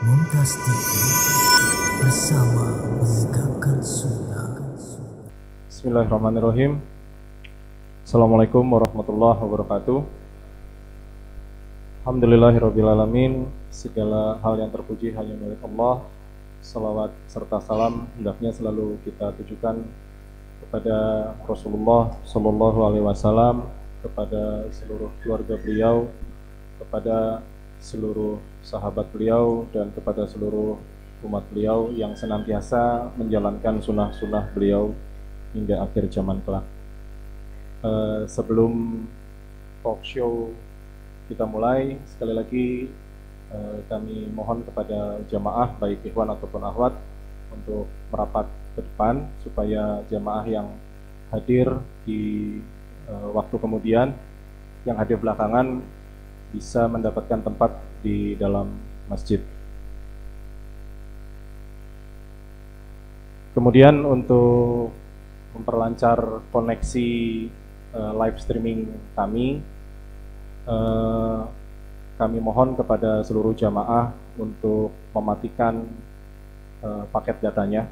Mumtaz TV bersama menegakkan sunnah. Bismillahirrahmanirrahim. Assalamualaikum warahmatullahi wabarakatuh. Alhamdulillahirrabbilalamin. Segala hal yang terpuji hanya milik Allah. Salawat serta salam hendaknya selalu kita tujukan kepada Rasulullah Sallallahu Alaihi Wasallam, kepada seluruh keluarga beliau, kepada seluruh sahabat beliau, dan kepada seluruh umat beliau yang senantiasa menjalankan sunnah-sunnah beliau hingga akhir zaman kelak. Sebelum talk show kita mulai, sekali lagi kami mohon kepada jamaah baik ikhwan ataupun akhwat untuk merapat ke depan supaya jamaah yang hadir di waktu kemudian, yang hadir belakangan, bisa mendapatkan tempat di dalam masjid. Kemudian untuk memperlancar koneksi live streaming kami mohon kepada seluruh jamaah untuk mematikan paket datanya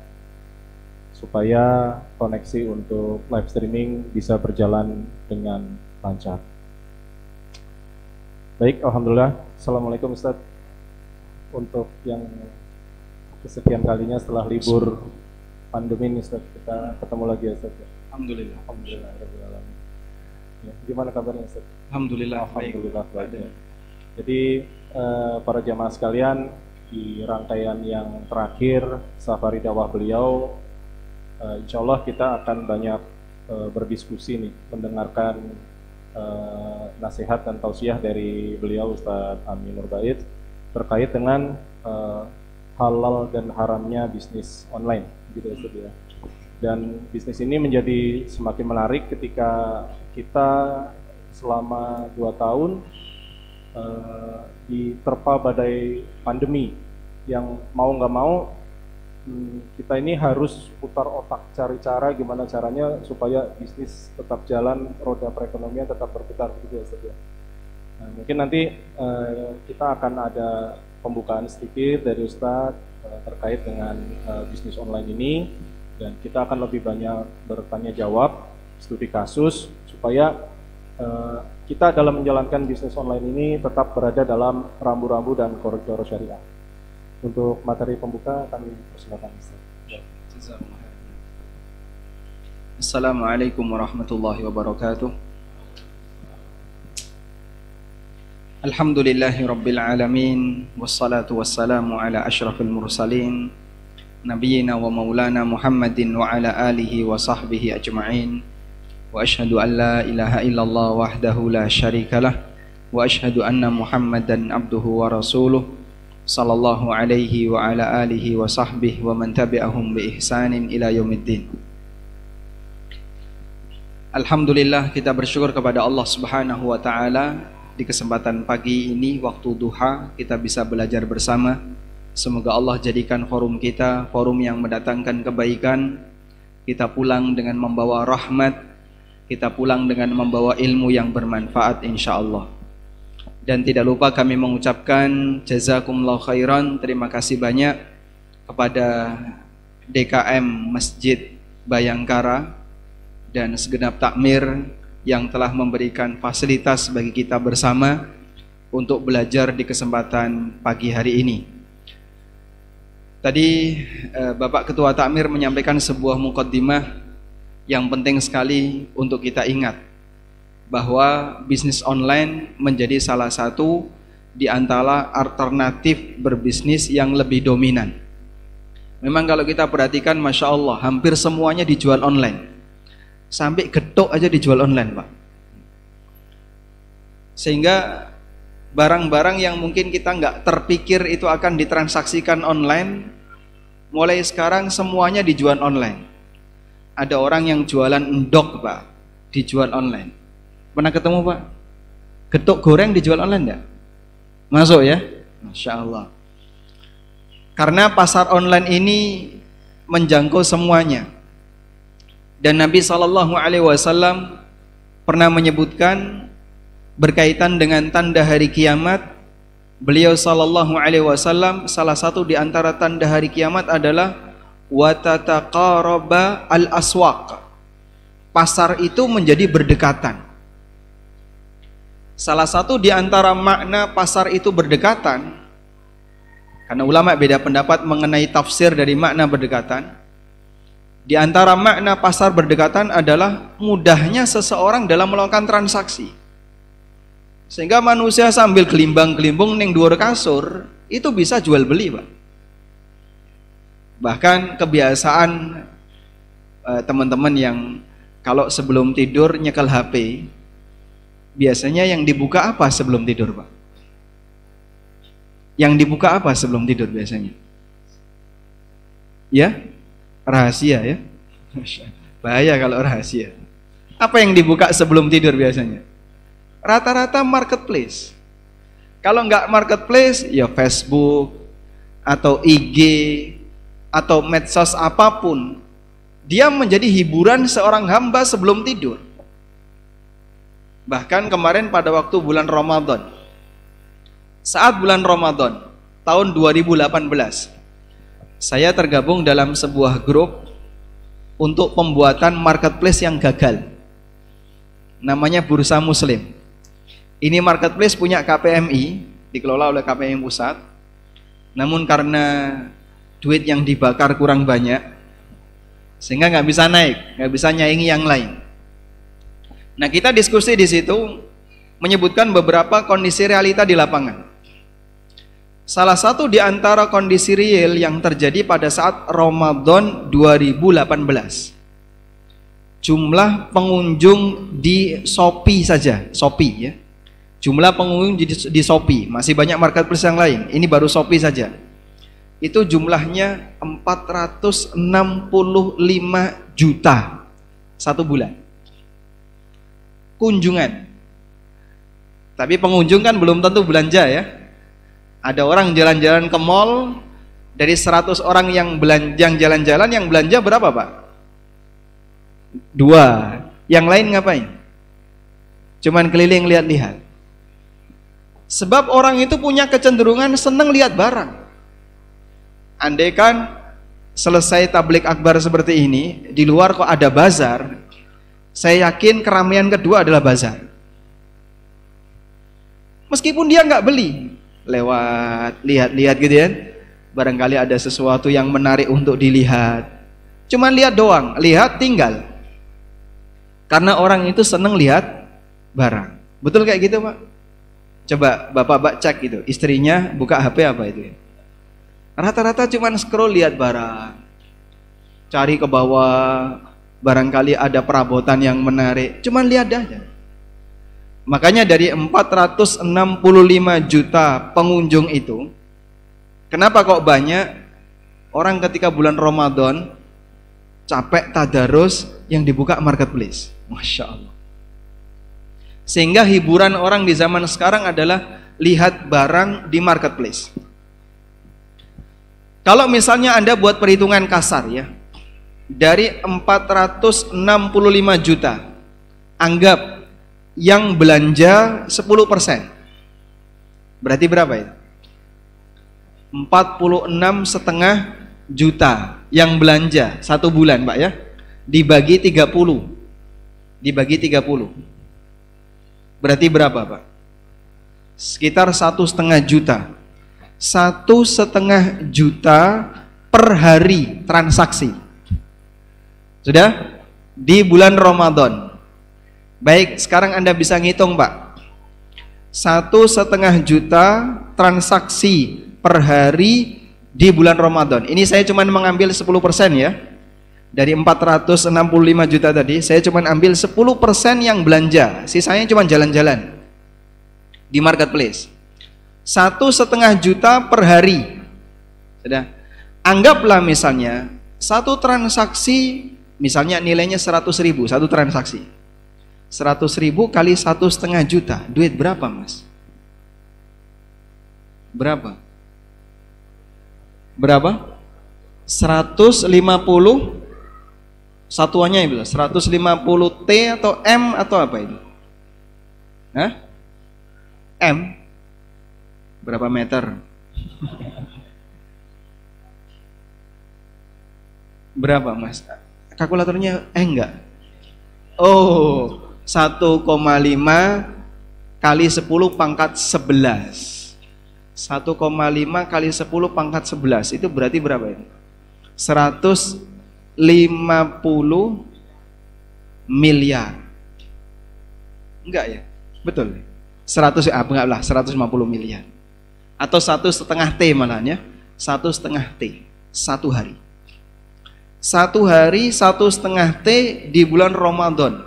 supaya koneksi untuk live streaming bisa berjalan dengan lancar. Baik, alhamdulillah. Assalamualaikum Ustaz. Untuk yang kesekian kalinya setelah libur pandemi ini Ustaz, kita ketemu lagi ya Ustaz. Alhamdulillah. Alhamdulillah rabbil alamin. Ya, gimana kabarnya Ustaz? Alhamdulillah. Alhamdulillah baik. Ya. Jadi para jamaah sekalian, di rangkaian yang terakhir safari dakwah beliau, insya Allah kita akan banyak berdiskusi nih, mendengarkan nasihat dan tausiah dari beliau Ustaz Amin Nurbait terkait dengan halal dan haramnya bisnis online, gitu ya Ustaz ya. Dan bisnis ini menjadi semakin menarik ketika kita selama 2 tahun diterpa badai pandemi yang mau nggak mau kita ini harus putar otak cari cara gimana caranya supaya bisnis tetap jalan, roda perekonomian tetap berputar, gitu ya Ustaz ya. Nah, mungkin nanti kita akan ada pembukaan sedikit dari Ustaz terkait dengan bisnis online ini, dan kita akan lebih banyak bertanya jawab, studi kasus, supaya kita dalam menjalankan bisnis online ini tetap berada dalam rambu-rambu dan koridor syariah. Untuk materi pembuka kami persilakan Ustaz. Assalamualaikum warahmatullahi wabarakatuh. Alhamdulillahi rabbil alamin, wassalatu wassalamu ala asyrafil mursalin, nabiyina wa maulana Muhammadin wa ala alihi wa sahbihi ajma'in. Wa ashhadu an la ilaha illallah wahdahu la syarikalah, wa ashhadu anna Muhammadan abduhu wa rasuluh sallallahu alaihi wa ala alihi wa sahbihi wa man tabi'ahum bi ihsanin ila yaumiddin. Alhamdulillah, kita bersyukur kepada Allah Subhanahu wa taala di kesempatan pagi ini waktu duha kita bisa belajar bersama. Semoga Allah jadikan forum kita forum yang mendatangkan kebaikan. Kita pulang dengan membawa rahmat, kita pulang dengan membawa ilmu yang bermanfaat insyaallah. Dan tidak lupa kami mengucapkan jazakumullah khairan, terima kasih banyak kepada DKM Masjid Bayangkara dan segenap takmir yang telah memberikan fasilitas bagi kita bersama untuk belajar di kesempatan pagi hari ini. Tadi Bapak Ketua Takmir menyampaikan sebuah muqaddimah yang penting sekali untuk kita ingat, bahwa bisnis online menjadi salah satu di antara alternatif berbisnis yang lebih dominan. Memang kalau kita perhatikan, Masya Allah, hampir semuanya dijual online. Sampai getuk aja dijual online, Pak. Sehingga barang-barang yang mungkin kita nggak terpikir itu akan ditransaksikan online, mulai sekarang semuanya dijual online. Ada orang yang jualan endok, Pak, dijual online. Pernah ketemu Pak? Getuk goreng dijual online enggak? Masuk ya? Masya Allah. Karena pasar online ini menjangkau semuanya. Dan Nabi SAW pernah menyebutkan berkaitan dengan tanda hari kiamat, Beliau sallallahu alaihi wasallam, salah satu di antara tanda hari kiamat adalah watataqaraba al-aswaq. Pasar itu menjadi berdekatan. Salah satu di antara makna pasar itu berdekatan, karena ulama beda pendapat mengenai tafsir dari makna berdekatan. Di antara makna pasar berdekatan adalah mudahnya seseorang dalam melakukan transaksi. Sehingga manusia sambil gelimbang-gelimbung ning dhuwur kasur itu bisa jual beli, Pak. Bahkan kebiasaan teman-teman yang kalau sebelum tidur nyekel HP, biasanya yang dibuka apa sebelum tidur, Pak? Yang dibuka apa sebelum tidur biasanya? Ya? Rahasia ya? Bahaya kalau rahasia. Apa yang dibuka sebelum tidur biasanya? Rata-rata marketplace. Kalau nggak marketplace, ya Facebook atau IG atau medsos apapun. Dia menjadi hiburan seorang hamba sebelum tidur. Bahkan kemarin pada waktu bulan Ramadan, saat bulan Ramadan tahun 2018, saya tergabung dalam sebuah grup untuk pembuatan marketplace yang gagal. Namanya Bursa Muslim. Ini marketplace punya KPMI, dikelola oleh KPMI Pusat. Namun karena duit yang dibakar kurang banyak, sehingga nggak bisa naik, nggak bisa nyaingi yang lain. Nah, kita diskusi di situ menyebutkan beberapa kondisi realita di lapangan. Salah satu di antara kondisi real yang terjadi pada saat Ramadan 2018. Jumlah pengunjung di Shopee saja, Shopee ya. Jumlah pengunjung di Shopee, masih banyak marketplace yang lain. Ini baru Shopee saja. Itu jumlahnya 465 juta satu bulan. Kunjungan. Tapi pengunjung kan belum tentu belanja ya. Ada orang jalan-jalan ke mall, dari 100 orang yang jalan-jalan yang belanja berapa, Pak? 2. Yang lain ngapain? Cuman keliling lihat-lihat. Sebab orang itu punya kecenderungan senang lihat barang. Andaikan selesai tablik akbar seperti ini, di luar kok ada bazar, saya yakin keramaian kedua adalah bazar. Meskipun dia nggak beli, lewat lihat-lihat gitu ya, barangkali ada sesuatu yang menarik untuk dilihat. Cuman lihat doang, lihat tinggal. Karena orang itu seneng lihat barang. Betul kayak gitu, Pak? Coba bapak-bapak cek gitu, istrinya buka HP apa itu ya? Rata-rata cuman scroll lihat barang, cari ke bawah, barangkali ada perabotan yang menarik, cuman lihat aja. Makanya dari 465 juta pengunjung itu, kenapa kok banyak orang ketika bulan Ramadan capek tadarus yang dibuka marketplace? Masya Allah. Sehingga hiburan orang di zaman sekarang adalah lihat barang di marketplace. Kalau misalnya Anda buat perhitungan kasar ya, dari 465 juta, anggap yang belanja 10%. Berarti berapa itu? 46,5 juta yang belanja satu bulan, Pak ya. Dibagi 30. Dibagi 30. Berarti berapa, Pak? Sekitar 1,5 juta. 1,5 juta per hari transaksi. Sudah? Di bulan Ramadan. Baik, sekarang Anda bisa ngitung, Pak. 1,5 juta transaksi per hari di bulan Ramadan. Ini saya cuma mengambil 10% ya. Dari 465 juta tadi, saya cuma ambil 10% yang belanja. Sisanya cuma jalan-jalan di marketplace. 1,5 juta per hari. Sudah. Anggaplah misalnya satu transaksi misalnya nilainya 100.000 satu transaksi. 100.000 kali 1,5 juta, duit berapa, Mas? Berapa? Berapa? 150 satuannya itu 150 T atau M atau apa itu? Hah? M? Berapa meter? Berapa Mas? Kalkulatornya enggak. Oh, 1,5 kali 10 pangkat 11. 1,5 kali 10 pangkat 11 itu berarti berapa ini? 150 miliar. Enggak ya? Betul. 150 miliar. Atau 1,5 T malahnya. 1,5 T. 1 hari. 1 hari 1,5 T di bulan Ramadan.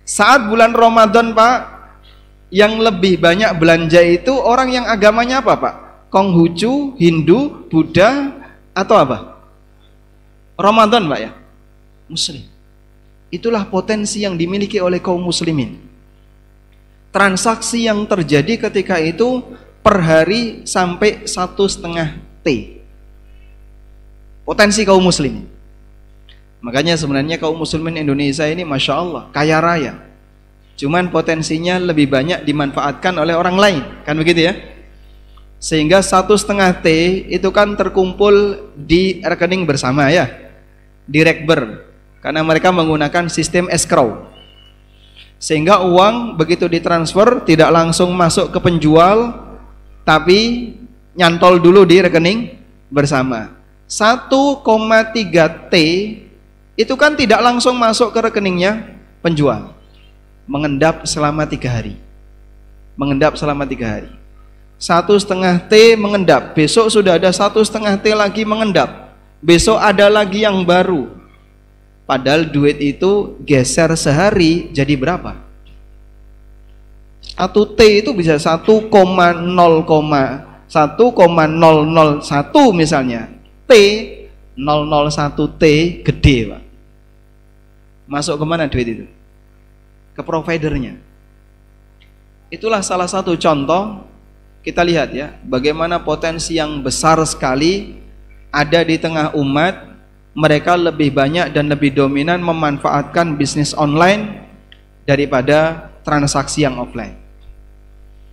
Saat bulan Ramadan Pak, yang lebih banyak belanja itu orang yang agamanya apa Pak? Konghucu, Hindu, Buddha, atau apa? Ramadan Pak ya? Muslim. Itulah potensi yang dimiliki oleh kaum muslimin. Transaksi yang terjadi ketika itu per hari sampai 1,5 T. Potensi kaum muslimin. Makanya sebenarnya kaum muslimin Indonesia ini Masya Allah kaya raya. Cuman potensinya lebih banyak dimanfaatkan oleh orang lain, kan begitu ya? Sehingga 1,5 T itu kan terkumpul di rekening bersama ya, di Rekber, karena mereka menggunakan sistem escrow. Sehingga uang begitu ditransfer tidak langsung masuk ke penjual, tapi nyantol dulu di rekening bersama. 1,3 T itu kan tidak langsung masuk ke rekeningnya penjual, mengendap selama 3 hari. Mengendap selama 3 hari. 1,5 T mengendap, besok sudah ada 1,5 T lagi mengendap, besok ada lagi yang baru. Padahal duit itu geser sehari jadi berapa? 1 T itu bisa 1,001 misalnya. T 001 T gede Pak. Masuk kemana duit itu? Ke providernya. Itulah salah satu contoh. Kita lihat ya, bagaimana potensi yang besar sekali ada di tengah umat. Mereka lebih banyak dan lebih dominan memanfaatkan bisnis online daripada transaksi yang offline.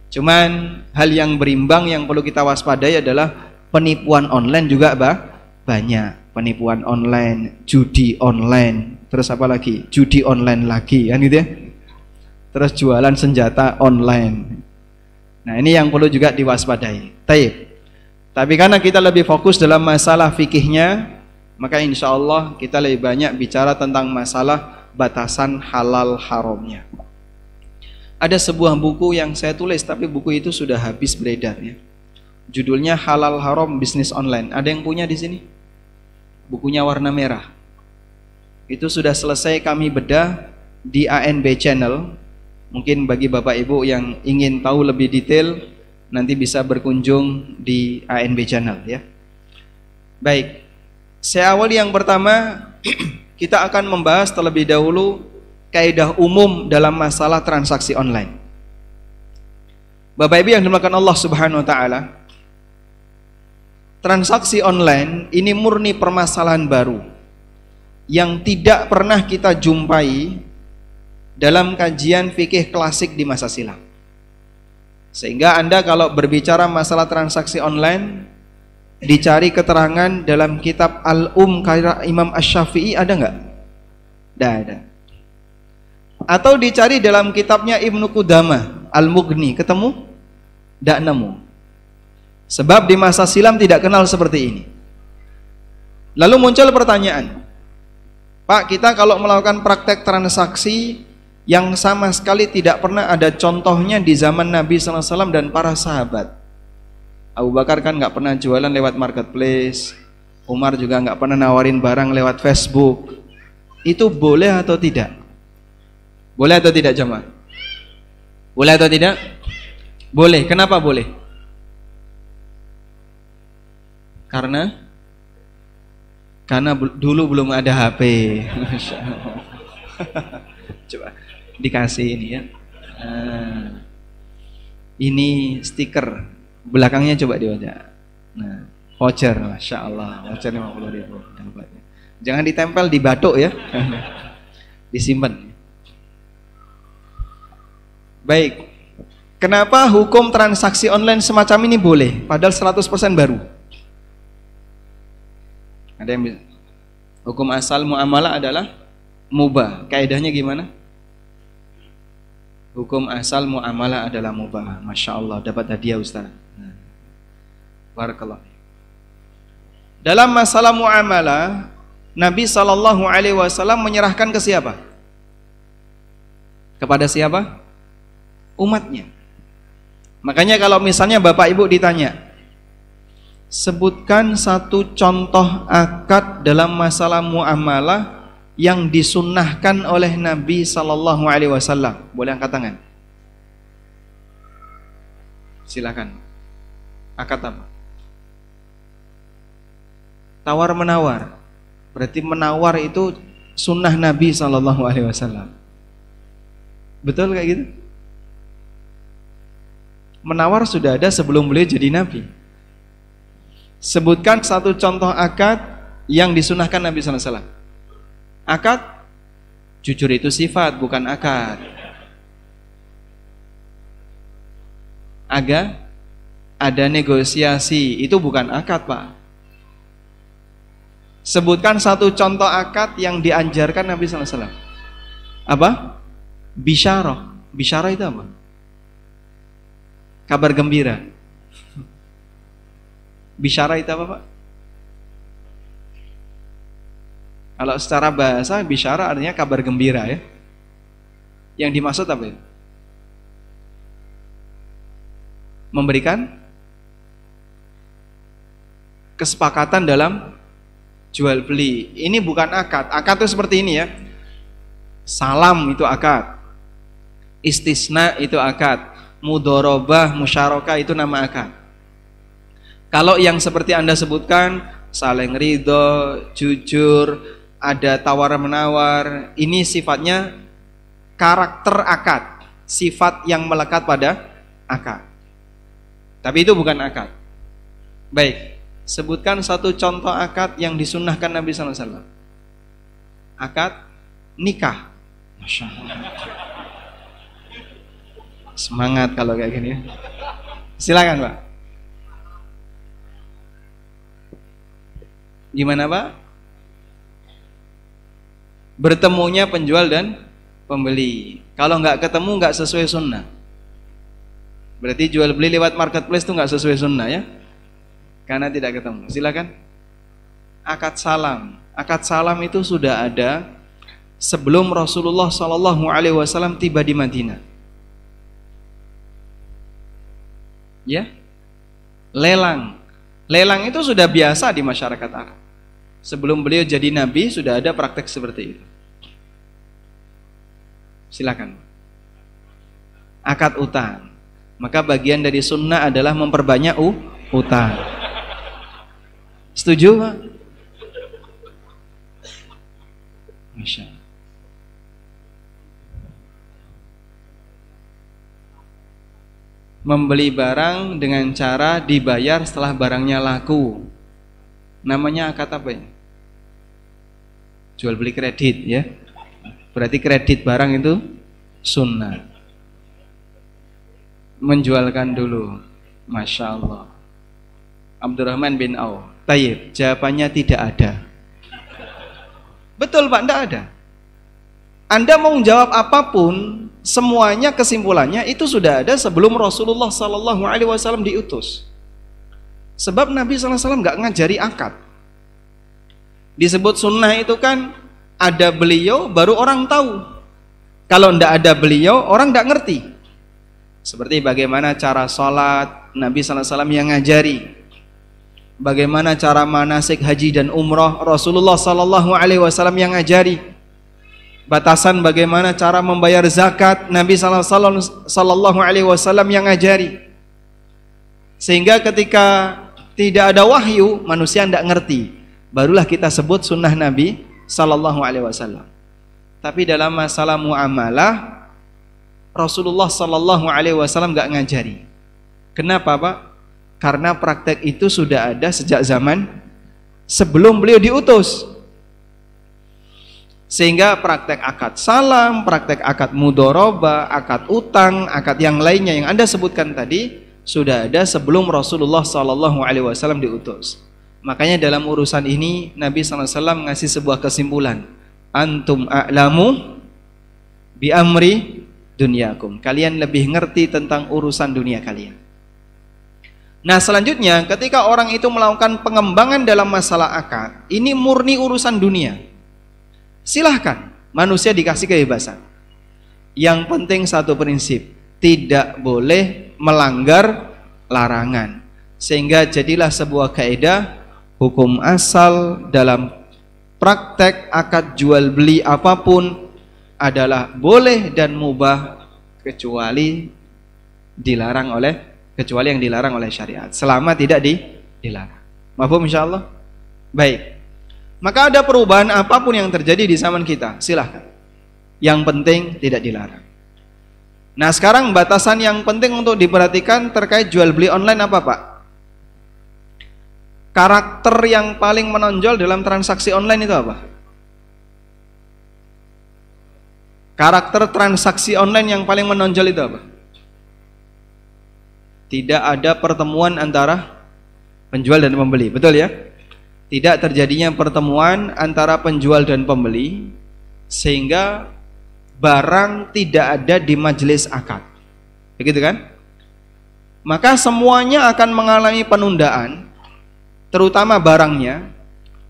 Cuman hal yang berimbang yang perlu kita waspadai adalah penipuan online juga banyak. Penipuan online, judi online, terus apa lagi? Judi online lagi kan gitu ya. Terus jualan senjata online. Nah, ini yang perlu juga diwaspadai. Tapi karena kita lebih fokus dalam masalah fikihnya, maka insya Allah kita lebih banyak bicara tentang masalah batasan halal haramnya. Ada sebuah buku yang saya tulis, tapi buku itu sudah habis beredar ya. Judulnya Halal Haram Bisnis Online. Ada yang punya di sini? Bukunya warna merah. Itu sudah selesai kami bedah di ANB Channel. Mungkin bagi Bapak Ibu yang ingin tahu lebih detail, nanti bisa berkunjung di ANB Channel ya. Baik, saya awali yang pertama. Kita akan membahas terlebih dahulu kaidah umum dalam masalah transaksi online. Bapak Ibu yang dimuliakan Allah Subhanahu wa taala, transaksi online ini murni permasalahan baru yang tidak pernah kita jumpai dalam kajian fikih klasik di masa silam. Sehingga Anda kalau berbicara masalah transaksi online, dicari keterangan dalam kitab karya Imam Asy-Syafi'i ada nggak? Tidak ada. Atau dicari dalam kitabnya Ibnu Qudamah Al-Mughni, ketemu? Tidak nemu. Sebab di masa silam tidak kenal seperti ini. Lalu muncul pertanyaan, Pak, kita kalau melakukan praktek transaksi yang sama sekali tidak pernah ada contohnya di zaman Nabi SAW dan para sahabat. Abu Bakar kan nggak pernah jualan lewat marketplace, Umar juga nggak pernah nawarin barang lewat Facebook. Itu boleh atau tidak? Boleh atau tidak jemaah? Boleh atau tidak? Boleh. Kenapa boleh? Karena dulu belum ada HP. Coba dikasih ini ya. Ini stiker belakangnya coba dibaca. Nah, voucher, masya Allah, voucher 50.000. Jangan ditempel di batuk ya, disimpan. Baik, Kenapa hukum transaksi online semacam ini boleh, padahal 100% baru? Ada yang bisa? Hukum asal muamalah adalah mubah. Kaidahnya gimana? Hukum asal muamalah adalah mubah. Masya Allah, dapat hadiah Ustaz. Barakallah. Dalam masalah muamalah, Nabi SAW menyerahkan ke siapa? Kepada siapa? Umatnya. Makanya kalau misalnya Bapak Ibu ditanya, sebutkan satu contoh akad dalam masalah muamalah yang disunnahkan oleh Nabi SAW. Boleh angkat tangan? Silakan. Akad apa? Tawar menawar. Berarti menawar itu sunnah Nabi SAW. Betul kayak gitu? Menawar sudah ada sebelum beliau jadi Nabi. Sebutkan satu contoh akad yang disunahkan Nabi SAW. Akad, jujur itu sifat, bukan akad. Ada negosiasi, itu bukan akad, Pak. Sebutkan satu contoh akad yang dianjarkan Nabi SAW. Apa? Bisyarah. Bisyarah itu apa? Kabar gembira. Bisyarah itu apa, Pak? Kalau secara bahasa bisyarah artinya kabar gembira ya. Yang dimaksud apa ya? Memberikan kesepakatan dalam jual beli. Ini bukan akad. Akad itu seperti ini ya. Salam itu akad. Istisna itu akad. Mudorobah, musyarakah itu nama akad. Kalau yang seperti Anda sebutkan, saling ridho, jujur, ada tawar menawar, ini sifatnya karakter akad, sifat yang melekat pada akad. Tapi itu bukan akad. Baik, sebutkan satu contoh akad yang disunnahkan Nabi SAW. Akad nikah. Masya Allah. Semangat kalau kayak gini. Silakan, Pak. Gimana, Pak? Bertemunya penjual dan pembeli. Kalau nggak ketemu nggak sesuai sunnah. Berarti jual beli lewat marketplace itu nggak sesuai sunnah ya? Karena tidak ketemu. Silakan. Akad salam. Akad salam itu sudah ada sebelum Rasulullah SAW tiba di Madinah. Ya, lelang. Lelang itu sudah biasa di masyarakat Arab. Sebelum beliau jadi nabi sudah ada praktek seperti itu. Silakan. Akad utang. Maka bagian dari sunnah adalah memperbanyak utang. Setuju, Pak? Masya Allah. Membeli barang dengan cara dibayar setelah barangnya laku. Namanya akad apa ya? Jual beli kredit ya. Berarti kredit barang itu sunnah. Menjualkan dulu. Masya Allah. Abdurrahman bin Auf. Tayyib, jawabannya tidak ada. Betul Pak, tidak ada. Anda mau jawab apapun, semuanya kesimpulannya itu sudah ada sebelum Rasulullah SAW diutus. Sebab Nabi SAW nggak ngajari akad. Disebut sunnah itu kan ada beliau baru orang tahu. Kalau tidak ada beliau orang tidak ngerti. Seperti bagaimana cara sholat Nabi SAW yang ngajari. Bagaimana cara manasik haji dan umrah Rasulullah SAW yang ngajari. Batasan bagaimana cara membayar zakat Nabi sallallahu alaihi wasallam yang ngajari. Sehingga ketika tidak ada wahyu, manusia tidak ngerti. Barulah kita sebut sunnah Nabi sallallahu alaihi wasallam. Tapi dalam masalah muamalah Rasulullah sallallahu alaihi wasallam enggak ngajari. Kenapa, Pak? Karena praktek itu sudah ada sejak zaman sebelum beliau diutus. Sehingga praktek akad salam, praktek akad mudoroba, akad utang, akad yang lainnya yang Anda sebutkan tadi sudah ada sebelum Rasulullah SAW diutus. Makanya dalam urusan ini Nabi SAW ngasih sebuah kesimpulan. Antum a'lamu bi amri dunyakum. Kalian lebih ngerti tentang urusan dunia kalian. Nah selanjutnya ketika orang itu melakukan pengembangan dalam masalah akad, ini murni urusan dunia. Silahkan, manusia dikasih kebebasan. Yang penting satu prinsip, tidak boleh melanggar larangan. Sehingga jadilah sebuah kaidah hukum asal dalam praktek akad jual beli apapun adalah boleh dan mubah kecuali yang dilarang oleh syariat. Selama tidak dilarang. Mafhum insyaallah? Baik. Maka ada perubahan apapun yang terjadi di zaman kita, silahkan. Yang penting tidak dilarang. Nah sekarang batasan yang penting untuk diperhatikan terkait jual beli online apa Pak? Karakter yang paling menonjol dalam transaksi online itu apa? Karakter transaksi online yang paling menonjol itu apa? Tidak ada pertemuan antara penjual dan pembeli, betul ya? Tidak terjadinya pertemuan antara penjual dan pembeli sehingga barang tidak ada di majelis akad. Begitu kan? Maka semuanya akan mengalami penundaan, terutama barangnya,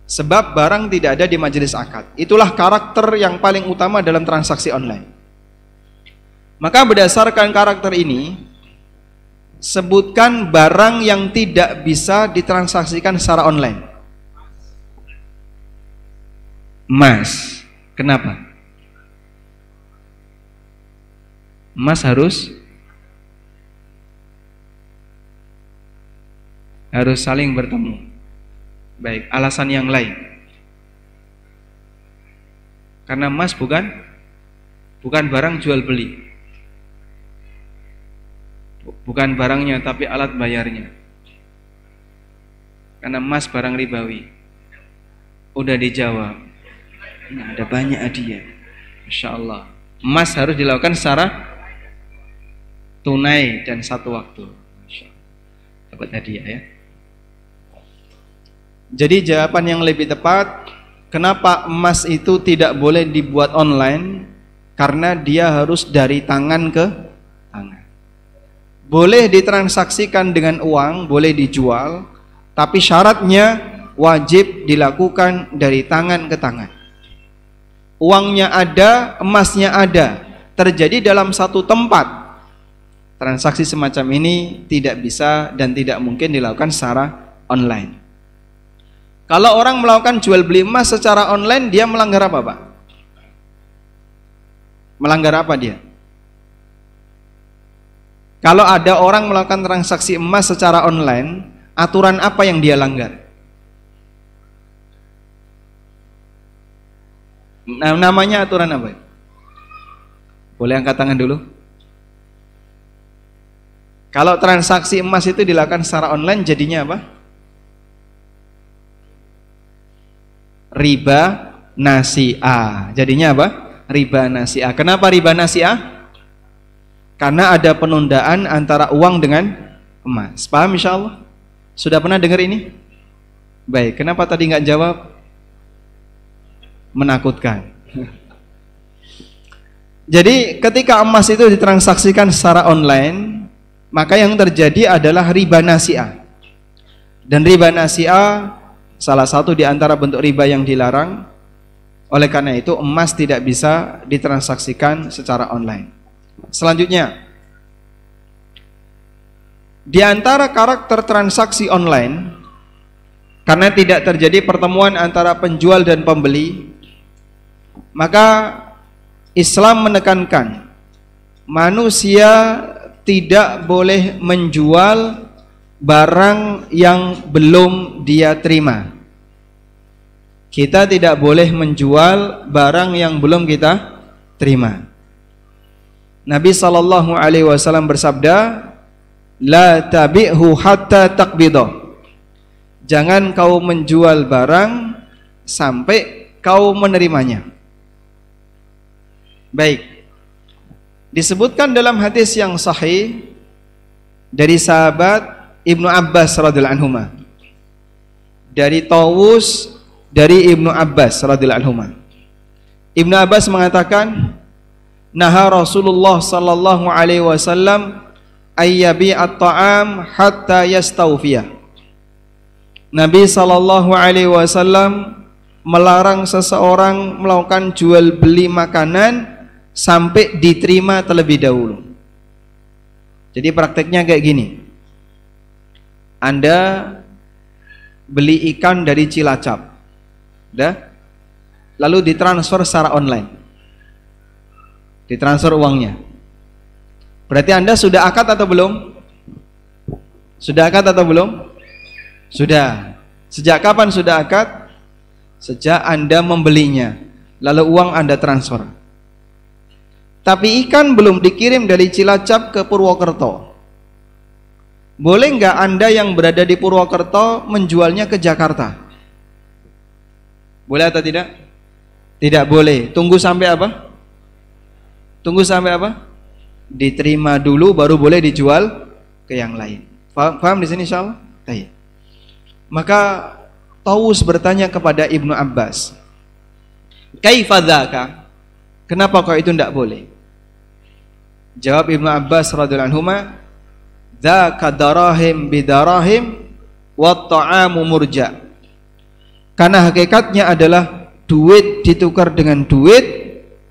sebab barang tidak ada di majelis akad. Itulah karakter yang paling utama dalam transaksi online. Maka berdasarkan karakter ini, sebutkan barang yang tidak bisa ditransaksikan secara online. Emas. Kenapa? Emas harus saling bertemu. Baik, alasan yang lain. Karena emas bukan barang jual beli. Bukan barangnya tapi alat bayarnya. Karena emas barang ribawi. Udah dijawab. Nah, ada banyak hadiah. Masya Allah. Emas harus dilakukan secara tunai dan satu waktu. Masya Allah. Dapat hadiah ya. Jadi jawaban yang lebih tepat, kenapa emas itu tidak boleh dibuat online? Karena dia harus dari tangan ke tangan. Boleh ditransaksikan dengan uang, boleh dijual, tapi syaratnya wajib dilakukan dari tangan ke tangan. Uangnya ada, emasnya ada, terjadi dalam satu tempat. Transaksi semacam ini tidak bisa dan tidak mungkin dilakukan secara online. Kalau orang melakukan jual beli emas secara online, dia melanggar apa Pak? Melanggar apa dia? Kalau ada orang melakukan transaksi emas secara online, aturan apa yang dia langgar? Nah, namanya aturan apa? Boleh angkat tangan dulu. Kalau transaksi emas itu dilakukan secara online, jadinya apa? Riba nasi'ah. Jadinya apa? Riba nasi'ah. Kenapa riba nasi'ah? Karena ada penundaan antara uang dengan emas. Paham insyaallah? Sudah pernah dengar ini? Baik, kenapa tadi nggak jawab? Menakutkan. Jadi ketika emas itu ditransaksikan secara online, maka yang terjadi adalah riba nasi'ah. Dan riba nasi'ah salah satu di antara bentuk riba yang dilarang. Oleh karena itu emas tidak bisa ditransaksikan secara online. Selanjutnya, di antara karakter transaksi online, karena tidak terjadi pertemuan antara penjual dan pembeli, maka Islam menekankan manusia tidak boleh menjual barang yang belum dia terima. Kita tidak boleh menjual barang yang belum kita terima. Nabi SAW bersabda, la tabi'hu hatta taqbidah. Jangan kau menjual barang sampai kau menerimanya. Baik. Disebutkan dalam hadis yang sahih dari sahabat Ibnu Abbas radhiyallahu anhuma. Dari Tawus dari Ibnu Abbas radhiyallahu anhuma. Ibnu Abbas mengatakan, "Naha Rasulullah sallallahu alaihi wasallam ayyabi at-ta'am hatta yastawfiyah." Nabi sallallahu alaihi wasallam melarang seseorang melakukan jual beli makanan sampai diterima terlebih dahulu. Jadi prakteknya kayak gini. Anda beli ikan dari Cilacap, lalu ditransfer secara online, ditransfer uangnya. Berarti Anda sudah akad atau belum? Sudah akad atau belum? Sudah. Sejak kapan sudah akad? Sejak Anda membelinya, lalu uang Anda transfer. Tapi ikan belum dikirim dari Cilacap ke Purwokerto. Boleh nggak Anda yang berada di Purwokerto menjualnya ke Jakarta? Boleh atau tidak? Tidak boleh. Tunggu sampai apa? Tunggu sampai apa? Diterima dulu baru boleh dijual ke yang lain. Paham di sini insyaallah? Baik. Maka Tawus bertanya kepada Ibnu Abbas, "Kaifa dzaka?" Kenapa kau itu tidak boleh? Jawab Ibnu Abbas radhiyallahu anhuma, "Dzaka darahim bidarahim wat ta'amu murja." Karena hakikatnya adalah duit ditukar dengan duit,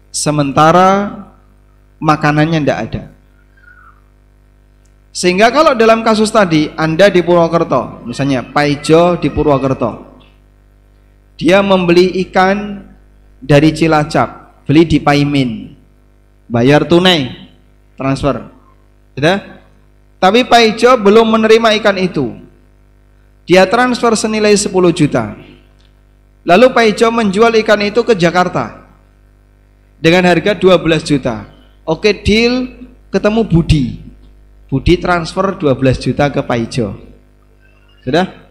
sementara makanannya tidak ada. Sehingga kalau dalam kasus tadi Anda di Purwokerto, misalnya Paijo di Purwokerto, dia membeli ikan dari Cilacap, beli di Paimin, bayar tunai, transfer, sudah. Tapi Paijo belum menerima ikan itu, dia transfer senilai 10 juta. Lalu Paijo menjual ikan itu ke Jakarta dengan harga 12 juta. Oke, deal, ketemu Budi. Budi transfer 12 juta ke Paijo. Sudah?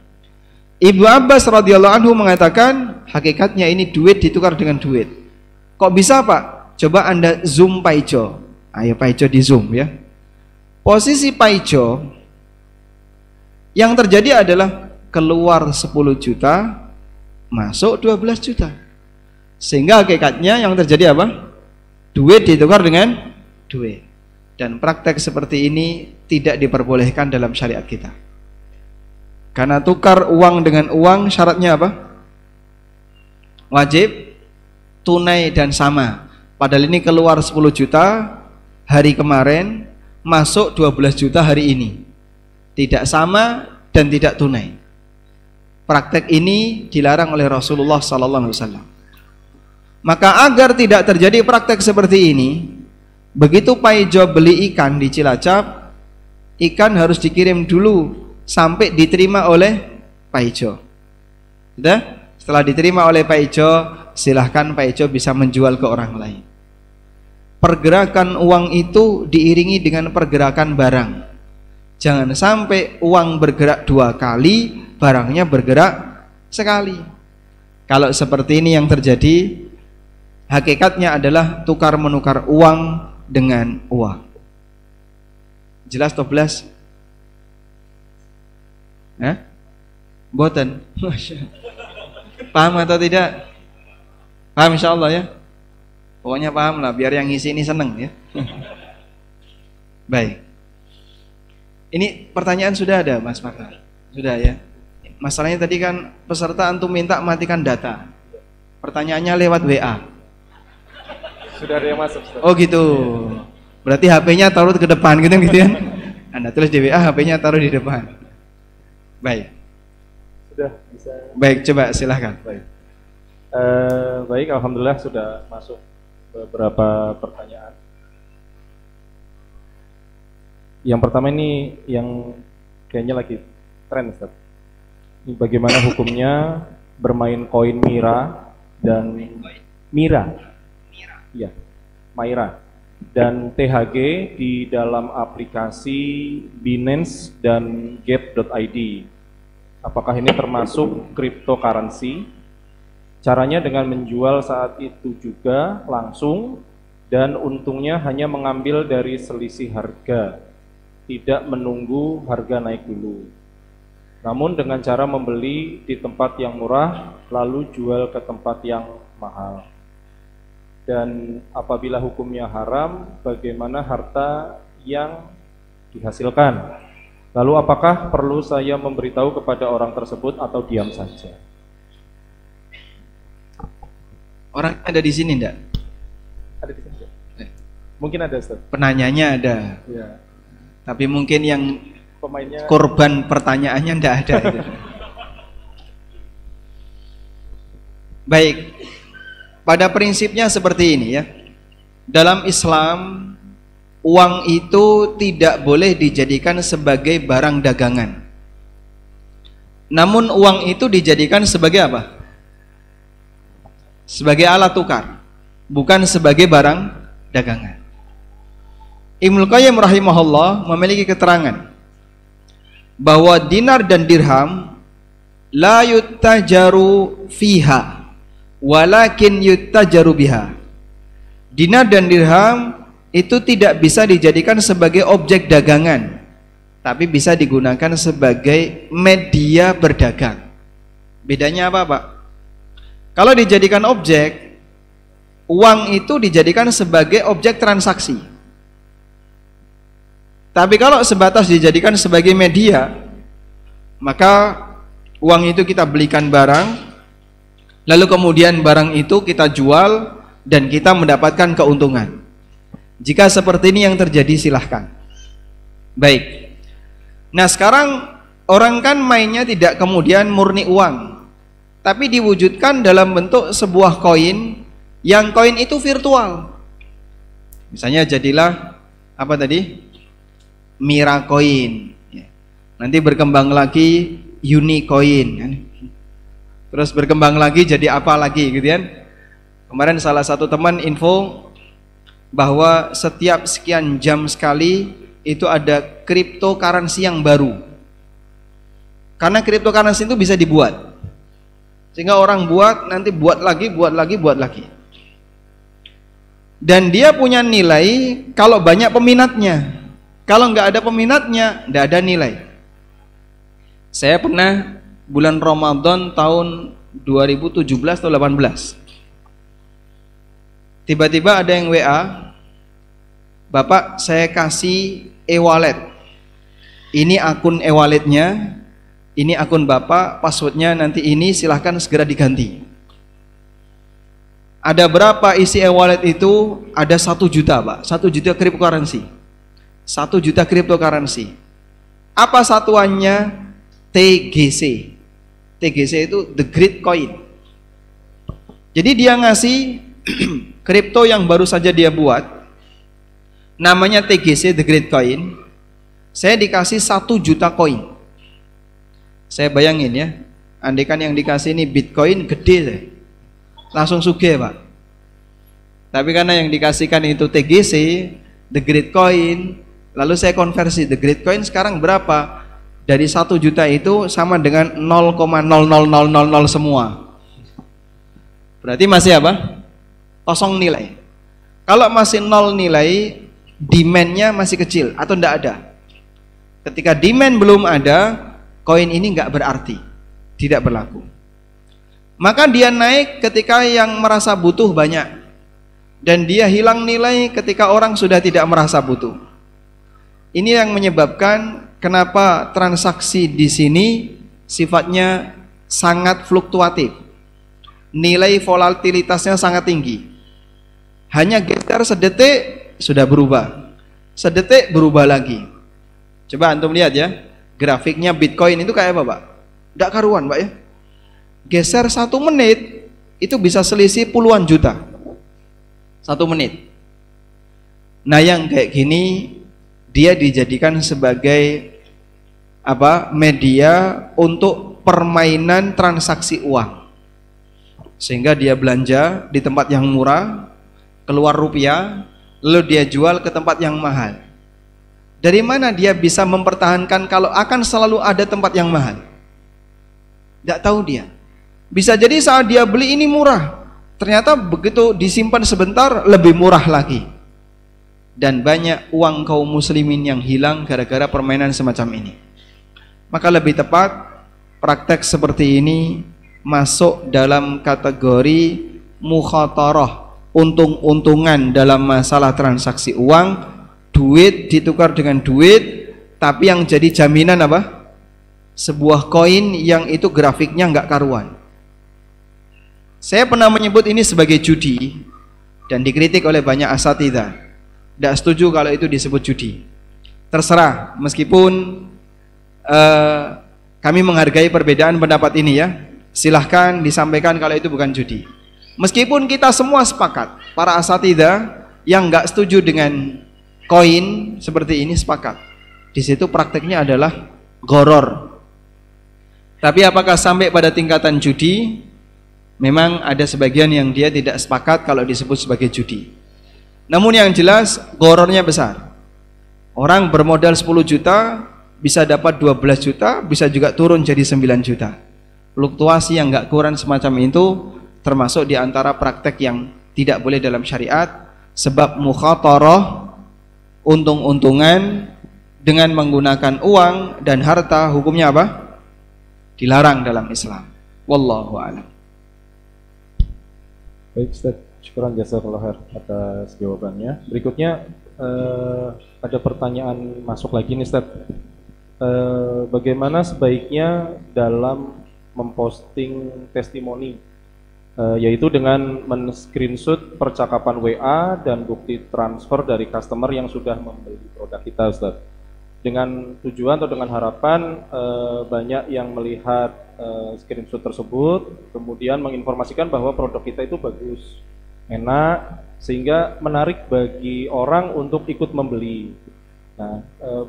Ibnu Abbas radhiyallahu anhu mengatakan, hakikatnya ini duit ditukar dengan duit. Kok bisa, Pak? Coba Anda zoom Paijo. Ayo Paijo di zoom ya. Posisi Paijo yang terjadi adalah keluar 10 juta, masuk 12 juta. Sehingga hakikatnya yang terjadi apa? Duit ditukar dengan duit. Dan praktek seperti ini tidak diperbolehkan dalam syariat kita. Karena tukar uang dengan uang syaratnya apa? Wajib tunai dan sama. Padahal ini keluar 10 juta hari kemarin, masuk 12 juta hari ini. Tidak sama dan tidak tunai. Praktek ini dilarang oleh Rasulullah SAW. Maka agar tidak terjadi praktek seperti ini, begitu Paijo beli ikan di Cilacap, ikan harus dikirim dulu sampai diterima oleh Paijo. Sudah? Setelah diterima oleh Paijo, silahkan Paijo bisa menjual ke orang lain. Pergerakan uang itu diiringi dengan pergerakan barang. Jangan sampai uang bergerak 2 kali, barangnya bergerak sekali. Kalau seperti ini yang terjadi, hakikatnya adalah tukar menukar uang dengan uang. Jelas atau belas? Boten. Paham atau tidak? Paham insyaallah ya. Pokoknya paham lah, biar yang ngisi ini seneng ya. Baik. Ini pertanyaan sudah ada Mas Fakar? Sudah ya. Masalahnya tadi kan peserta antum minta matikan data. Pertanyaannya lewat WA. Sudah ada yang masuk. Oh gitu. Berarti HP-nya taruh ke depan gitu kan? Anda tulis di WA, HP-nya taruh di depan. Baik. Sudah bisa. Baik, coba silahkan. Baik. Baik, alhamdulillah sudah masuk beberapa pertanyaan. Yang pertama ini yang kayaknya lagi tren, Ustaz. Ini bagaimana hukumnya bermain koin Mira dan Mira? Iya, Maira dan THG di dalam aplikasi Binance dan Gate.id. Apakah ini termasuk cryptocurrency? Caranya dengan menjual saat itu juga langsung dan untungnya hanya mengambil dari selisih harga, tidak menunggu harga naik dulu. Namun dengan cara membeli di tempat yang murah lalu jual ke tempat yang mahal. Dan apabila hukumnya haram, bagaimana harta yang dihasilkan? Lalu apakah perlu saya memberitahu kepada orang tersebut atau diam saja? Orang ada di sini enggak? Ada di sini. Mungkin ada, Ustaz. Penanyanya ada. Ya. Tapi mungkin yang Pemainnya korban pertanyaannya enggak ada itu. Baik. Pada prinsipnya seperti ini ya. Dalam Islam, uang itu tidak boleh dijadikan sebagai barang dagangan. Namun uang itu dijadikan sebagai apa? Sebagai alat tukar, bukan sebagai barang dagangan. Ibnu Qayyim rahimahullah memiliki keterangan bahwa dinar dan dirham la yuttajaru fiha walakin yuttajaru biha. Dinar dan dirham itu tidak bisa dijadikan sebagai objek dagangan, tapi bisa digunakan sebagai media berdagang. Bedanya apa, Pak? Kalau dijadikan objek, uang itu dijadikan sebagai objek transaksi. Tapi kalau sebatas dijadikan sebagai media, maka uang itu kita belikan barang, lalu kemudian barang itu kita jual dan kita mendapatkan keuntungan. Jika seperti ini yang terjadi, silahkan. Baik. Nah sekarang orang kan mainnya tidak kemudian murni uang, tapi diwujudkan dalam bentuk sebuah koin, yang koin itu virtual. Misalnya jadilah apa tadi? Miracoin. Nanti berkembang lagi Unicoin. Terus berkembang lagi jadi apa lagi gitu kan? Kemarin salah satu teman info bahwa setiap sekian jam sekali itu ada cryptocurrency yang baru. Karena cryptocurrency itu bisa dibuat. Sehingga orang buat, nanti buat lagi. Dan dia punya nilai kalau banyak peminatnya. Kalau nggak ada peminatnya, nggak ada nilai. Saya pernah bulan Ramadan tahun 2017 atau 18. Tiba-tiba ada yang WA, Bapak saya kasih e-wallet. Ini akun e-walletnya, ini akun Bapak, passwordnya nanti ini, silahkan segera diganti. Ada berapa isi e-wallet itu? Ada 1 juta, Pak. 1 juta cryptocurrency. 1 juta cryptocurrency. Apa satuannya? TGC. TGC itu The Great Coin. Jadi dia ngasih kripto yang baru saja dia buat, namanya TGC The Great Coin. Saya dikasih 1 juta koin. Saya bayangin ya, andaikan yang dikasih ini Bitcoin gede saya, langsung sugih Pak. Tapi karena yang dikasihkan itu TGC The Great Coin, lalu saya konversi The Great Coin sekarang berapa? Dari 1 juta itu sama dengan 0,00000 semua. Berarti masih apa? Kosong nilai. Kalau masih 0 nilai, demand-nya masih kecil atau tidak ada. Ketika demand belum ada, koin ini nggak berarti, tidak berlaku. Maka dia naik ketika yang merasa butuh banyak, dan dia hilang nilai ketika orang sudah tidak merasa butuh. Ini yang menyebabkan kenapa transaksi di sini sifatnya sangat fluktuatif. Nilai volatilitasnya sangat tinggi. Hanya geser sedetik sudah berubah. Sedetik berubah lagi. Coba antum lihat ya, grafiknya Bitcoin itu kayak apa, Pak? Nggak karuan, Pak ya. Geser 1 menit itu bisa selisih puluhan juta. 1 menit. Nah, yang kayak gini dia dijadikan sebagai apa? Media untuk permainan transaksi uang. Sehingga dia belanja di tempat yang murah, keluar rupiah, lalu dia jual ke tempat yang mahal. Dari mana dia bisa mempertahankan kalau akan selalu ada tempat yang mahal? Tidak tahu dia. Bisa jadi saat dia beli ini murah, ternyata begitu disimpan sebentar lebih murah lagi. Dan banyak uang kaum muslimin yang hilang gara-gara permainan semacam ini. Maka lebih tepat praktek seperti ini masuk dalam kategori mukhatarah, untung-untungan dalam masalah transaksi uang, duit ditukar dengan duit, tapi yang jadi jaminan apa? Sebuah koin yang itu grafiknya nggak karuan. Saya pernah menyebut ini sebagai judi dan dikritik oleh banyak asatidzah. Tidak setuju kalau itu disebut judi. Terserah, meskipun kami menghargai perbedaan pendapat ini ya. Silahkan disampaikan kalau itu bukan judi. Meskipun kita semua sepakat, para asatidzah yang nggak setuju dengan koin seperti ini sepakat. Di situ prakteknya adalah gharar. Tapi apakah sampai pada tingkatan judi? Memang ada sebagian yang dia tidak sepakat kalau disebut sebagai judi. Namun yang jelas ghararnya besar. Orang bermodal 10 juta bisa dapat 12 juta, bisa juga turun jadi 9 juta. Fluktuasi yang nggak kurang semacam itu termasuk di antara praktek yang tidak boleh dalam syariat, sebab mukhatarah, untung-untungan dengan menggunakan uang dan harta, hukumnya apa? Dilarang dalam Islam. Wallahu a'lam. Baik Ustaz, syukuran jazakallahu khair atas jawabannya. Berikutnya ada pertanyaan masuk lagi nih Ustaz. Bagaimana sebaiknya dalam memposting testimoni, yaitu dengan men-screenshot percakapan WA dan bukti transfer dari customer yang sudah membeli produk kita Ustaz, dengan tujuan atau dengan harapan banyak yang melihat screenshot tersebut kemudian menginformasikan bahwa produk kita itu bagus, enak, sehingga menarik bagi orang untuk ikut membeli. Nah,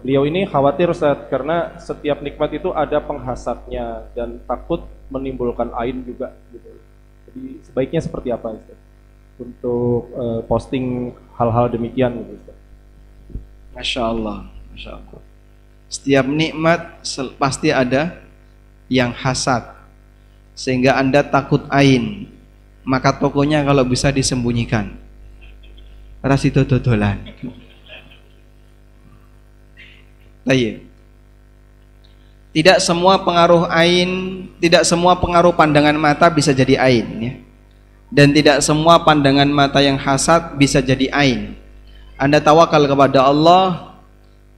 beliau ini khawatir Ustaz, karena setiap nikmat itu ada penghasadnya dan takut menimbulkan ain juga gitu. Jadi sebaiknya seperti apa Ustaz untuk posting hal-hal demikian gitu Ustaz? Masya Allah, Masya Allah. Setiap nikmat pasti ada yang hasad, sehingga Anda takut ain. Maka tokonya kalau bisa disembunyikan. Rasido dodolan. Tidak semua pengaruh ain, tidak semua pengaruh pandangan mata bisa jadi ain ya. Dan tidak semua pandangan mata yang hasad bisa jadi ain. Anda tawakal kepada Allah,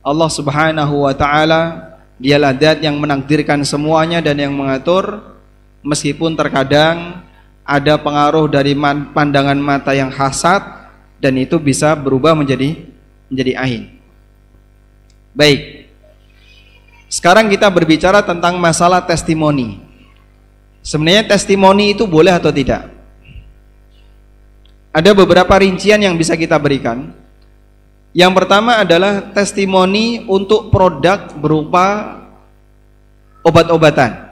Allah Subhanahu wa taala, dialah zat yang menakdirkan semuanya dan yang mengatur. Meskipun terkadang ada pengaruh dari pandangan mata yang hasad dan itu bisa berubah menjadi ain. Baik. Sekarang kita berbicara tentang masalah testimoni. Sebenarnya testimoni itu boleh atau tidak? Ada beberapa rincian yang bisa kita berikan. Yang pertama adalah testimoni untuk produk berupa obat-obatan.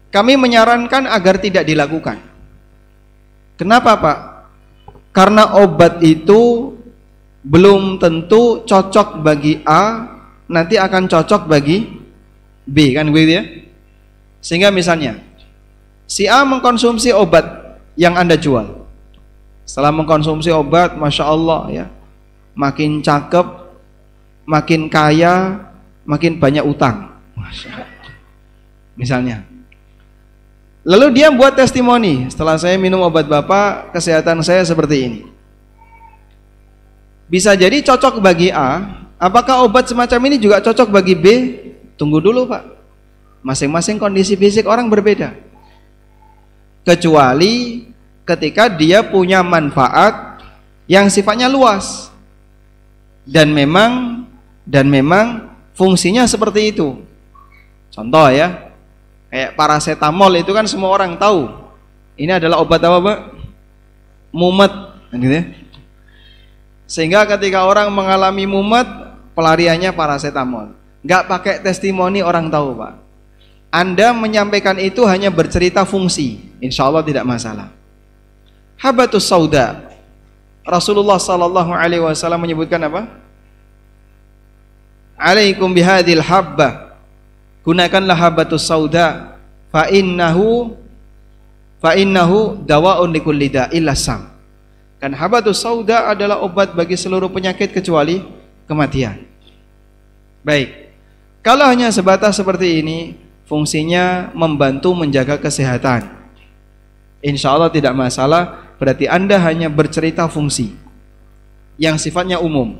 Kami menyarankan agar tidak dilakukan. Kenapa Pak? Karena obat itu belum tentu cocok bagi A, nanti akan cocok bagi B, kan begitu ya? Sehingga misalnya si A mengkonsumsi obat yang Anda jual. Setelah mengkonsumsi obat, Masya Allah ya, makin cakep, makin kaya, makin banyak utang. Misalnya. Lalu dia buat testimoni, setelah saya minum obat Bapak, kesehatan saya seperti ini. Bisa jadi cocok bagi A. Apakah obat semacam ini juga cocok bagi B? Tunggu dulu Pak. Masing-masing kondisi fisik orang berbeda. Kecuali ketika dia punya manfaat yang sifatnya luas. Dan memang fungsinya seperti itu. Contoh ya, kayak paracetamol itu kan semua orang tahu. Ini adalah obat apa Pak? Mumet, gitu ya. Sehingga ketika orang mengalami mumet, pelariannya paracetamol. Nggak pakai testimoni orang tahu Pak. Anda menyampaikan itu hanya bercerita fungsi, insya Allah tidak masalah. Habatus sauda, Rasulullah Sallallahu Alaihi Wasallam menyebutkan apa? Alaikum bihadil habbah, gunakanlah habatus sauda, fa innahu fa innahu dawa'un likulli da'il lasam. Kan habatus sauda adalah obat bagi seluruh penyakit kecuali kematian. Baik. Kalau hanya sebatas seperti ini, fungsinya membantu menjaga kesehatan, insya Allah tidak masalah. Berarti Anda hanya bercerita fungsi yang sifatnya umum.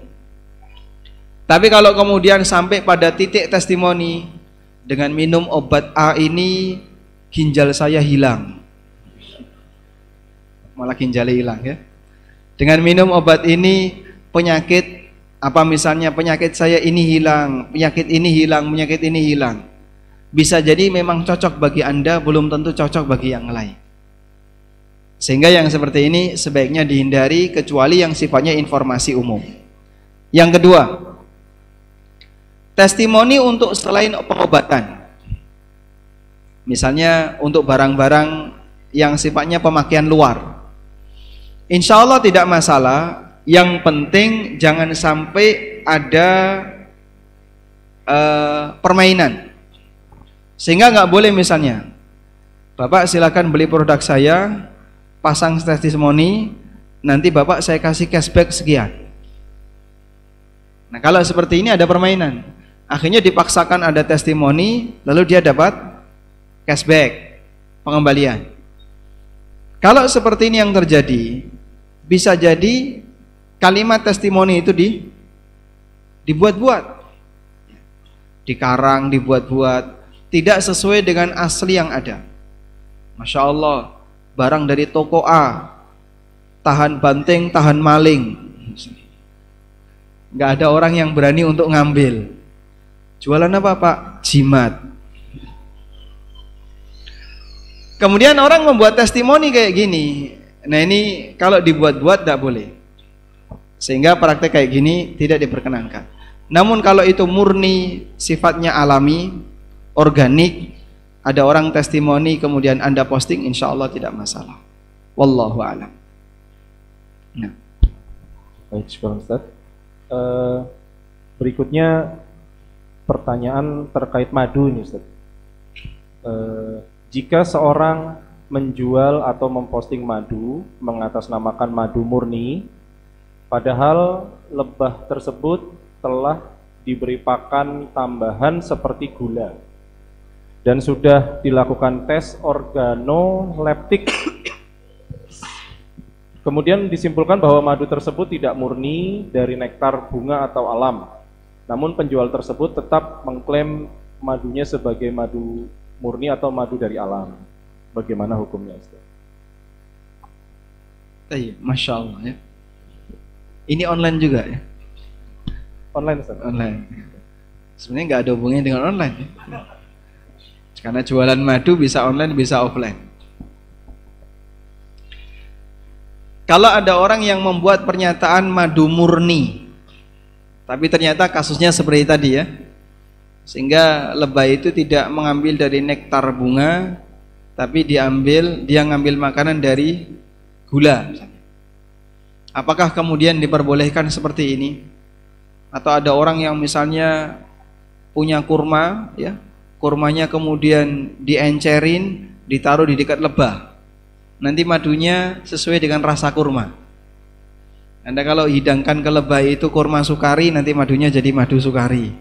Tapi kalau kemudian sampai pada titik testimoni, dengan minum obat A ini ginjal saya hilang, malah ginjalnya hilang ya. Dengan minum obat ini penyakit apa misalnya penyakit saya ini hilang, penyakit ini hilang, penyakit ini hilang. Bisa jadi memang cocok bagi Anda, belum tentu cocok bagi yang lain. Sehingga yang seperti ini sebaiknya dihindari kecuali yang sifatnya informasi umum. Yang kedua, testimoni untuk selain pengobatan. Misalnya untuk barang-barang yang sifatnya pemakaian luar. Insya Allah tidak masalah. Yang penting jangan sampai ada permainan. Sehingga nggak boleh misalnya, Bapak silakan beli produk saya, pasang testimoni, nanti Bapak saya kasih cashback sekian. Nah kalau seperti ini ada permainan. Akhirnya dipaksakan ada testimoni, lalu dia dapat cashback, pengembalian. Kalau seperti ini yang terjadi, bisa jadi kalimat testimoni itu dibuat-buat, dikarang, dibuat-buat, tidak sesuai dengan asli yang ada. Masya Allah, barang dari toko A, tahan banting, tahan maling, nggak ada orang yang berani untuk ngambil. Jualan apa Pak? Jimat. Kemudian orang membuat testimoni kayak gini. Nah ini kalau dibuat-buat tidak boleh. Sehingga praktek kayak gini tidak diperkenankan. Namun kalau itu murni sifatnya alami, organik, ada orang testimoni kemudian Anda posting, insya Allah tidak masalah. Wallahu a'lam. Nah. Baik, syukur Ustaz. Berikutnya pertanyaan terkait madu ini Ustaz. Jika seorang menjual atau memposting madu mengatasnamakan madu murni, padahal lebah tersebut telah diberi pakan tambahan seperti gula dan sudah dilakukan tes organoleptik, kemudian disimpulkan bahwa madu tersebut tidak murni dari nektar bunga atau alam, namun penjual tersebut tetap mengklaim madunya sebagai madu murni atau madu dari alam. Bagaimana hukumnya Ustaz? Masya Allah ya. Ini online juga ya? Online Ustaz? Online. Sebenarnya nggak ada hubungannya dengan online ya? Karena jualan madu bisa online bisa offline. Kalau ada orang yang membuat pernyataan madu murni, tapi ternyata kasusnya seperti tadi ya, sehingga lebah itu tidak mengambil dari nektar bunga, tapi dia ngambil makanan dari gula misalnya. Apakah kemudian diperbolehkan seperti ini? Atau ada orang yang misalnya punya kurma ya, kurmanya kemudian diencerin, ditaruh di dekat lebah, nanti madunya sesuai dengan rasa kurma. Anda kalau hidangkan ke lebah itu kurma sukari, nanti madunya jadi madu sukari.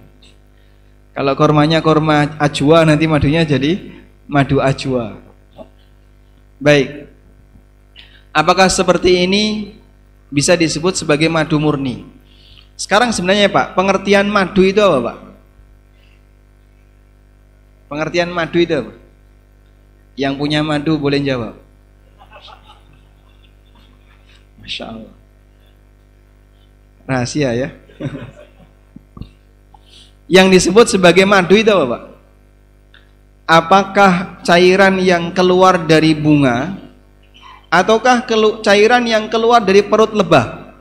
Kalau kurmanya kurma ajwa, nanti madunya jadi madu ajwa. Baik. Apakah seperti ini bisa disebut sebagai madu murni? Sekarang sebenarnya Pak, pengertian madu itu apa Pak? Pengertian madu itu apa? Yang punya madu boleh jawab. Masya Allah. Rahasia ya. Yang disebut sebagai madu itu apa Pak? Apakah cairan yang keluar dari bunga, ataukah cairan yang keluar dari perut lebah?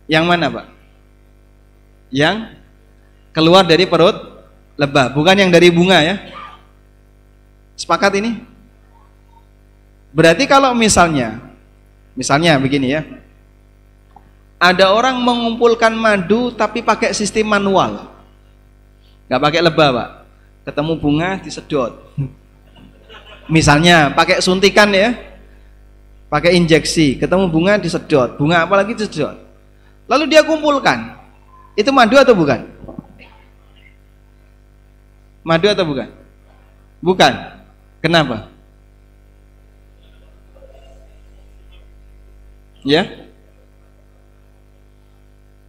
Yang mana Pak? Yang keluar dari perut lebah, bukan yang dari bunga ya. Sepakat ini? Berarti kalau misalnya begini ya, ada orang mengumpulkan madu tapi pakai sistem manual, nggak pakai lebah Pak. Ketemu bunga disedot, Misalnya pakai suntikan ya, pakai injeksi, ketemu bunga disedot, bunga apalagi disedot. Lalu dia kumpulkan. Itu madu atau bukan? Madu atau bukan? Bukan. Kenapa? Ya?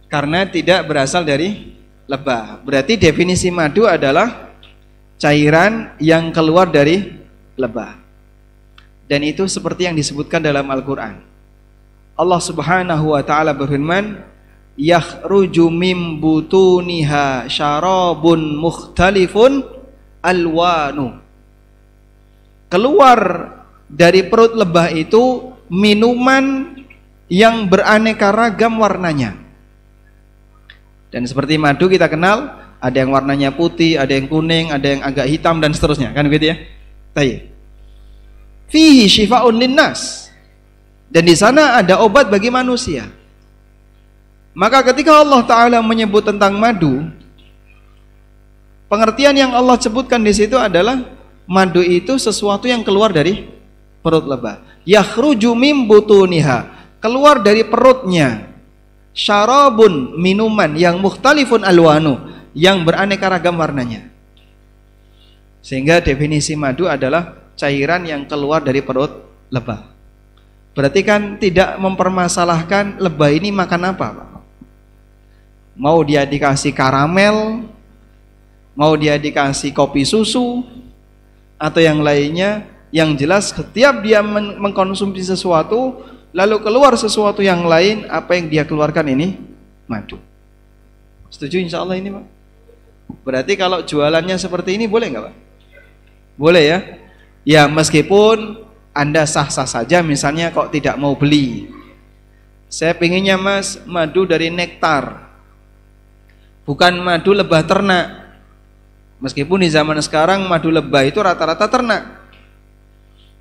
Karena tidak berasal dari lebah. Berarti definisi madu adalah cairan yang keluar dari lebah. Dan itu seperti yang disebutkan dalam Al-Quran. Allah Subhanahu wa ta'ala berfirman, yakhruju mim butuniha syarabun mukhtalifun alwanu. Keluar dari perut lebah itu minuman yang beraneka ragam warnanya. Dan seperti madu kita kenal, ada yang warnanya putih, ada yang kuning, ada yang agak hitam dan seterusnya, kan gitu ya. Tayyib. Fihi syifa'un linnas. Dan di sana ada obat bagi manusia. Maka ketika Allah Ta'ala menyebut tentang madu, pengertian yang Allah sebutkan di situ adalah madu itu sesuatu yang keluar dari perut lebah. Yakhruju mim butuniha, keluar dari perutnya. Syarabun, minuman yang mukhtalifun alwanu, yang beraneka ragam warnanya. Sehingga definisi madu adalah cairan yang keluar dari perut lebah. Berarti kan tidak mempermasalahkan lebah ini makan apa, Pak? Mau dia dikasih karamel, mau dia dikasih kopi susu, atau yang lainnya, yang jelas setiap dia mengkonsumsi sesuatu, lalu keluar sesuatu yang lain, apa yang dia keluarkan ini madu. Setuju insya Allah ini, Pak? Berarti kalau jualannya seperti ini boleh nggak, Pak? Boleh ya? Ya meskipun Anda sah-sah saja, misalnya kok tidak mau beli. Saya pinginnya Mas madu dari nektar, bukan madu lebah ternak. Meskipun di zaman sekarang madu lebah itu rata-rata ternak.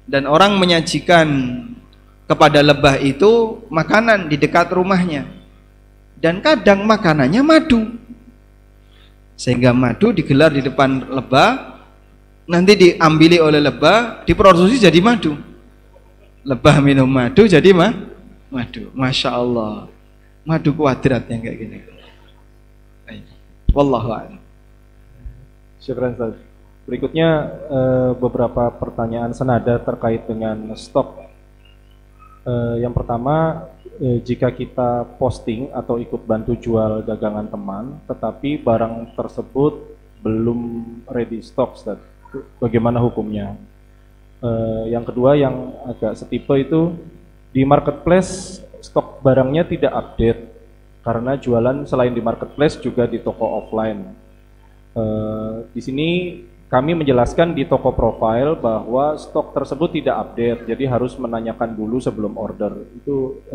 Dan orang menyajikan kepada lebah itu makanan di dekat rumahnya, dan kadang makanannya madu, sehingga madu digelar di depan lebah, nanti diambili oleh lebah, diproduksi jadi madu. Lebah minum madu jadi madu. Masya Allah, madu kuadrat yang kayak gini. Wallahu a'lam. Syukran Ustaz. Berikutnya beberapa pertanyaan senada terkait dengan stok. Yang pertama, jika kita posting atau ikut bantu jual dagangan teman, tetapi barang tersebut belum ready stock, Ustaz, bagaimana hukumnya? Yang kedua, yang agak setipe itu, di marketplace stok barangnya tidak update karena jualan selain di marketplace juga di toko offline. Di sini kami menjelaskan di toko profile bahwa stok tersebut tidak update, jadi harus menanyakan dulu sebelum order. Itu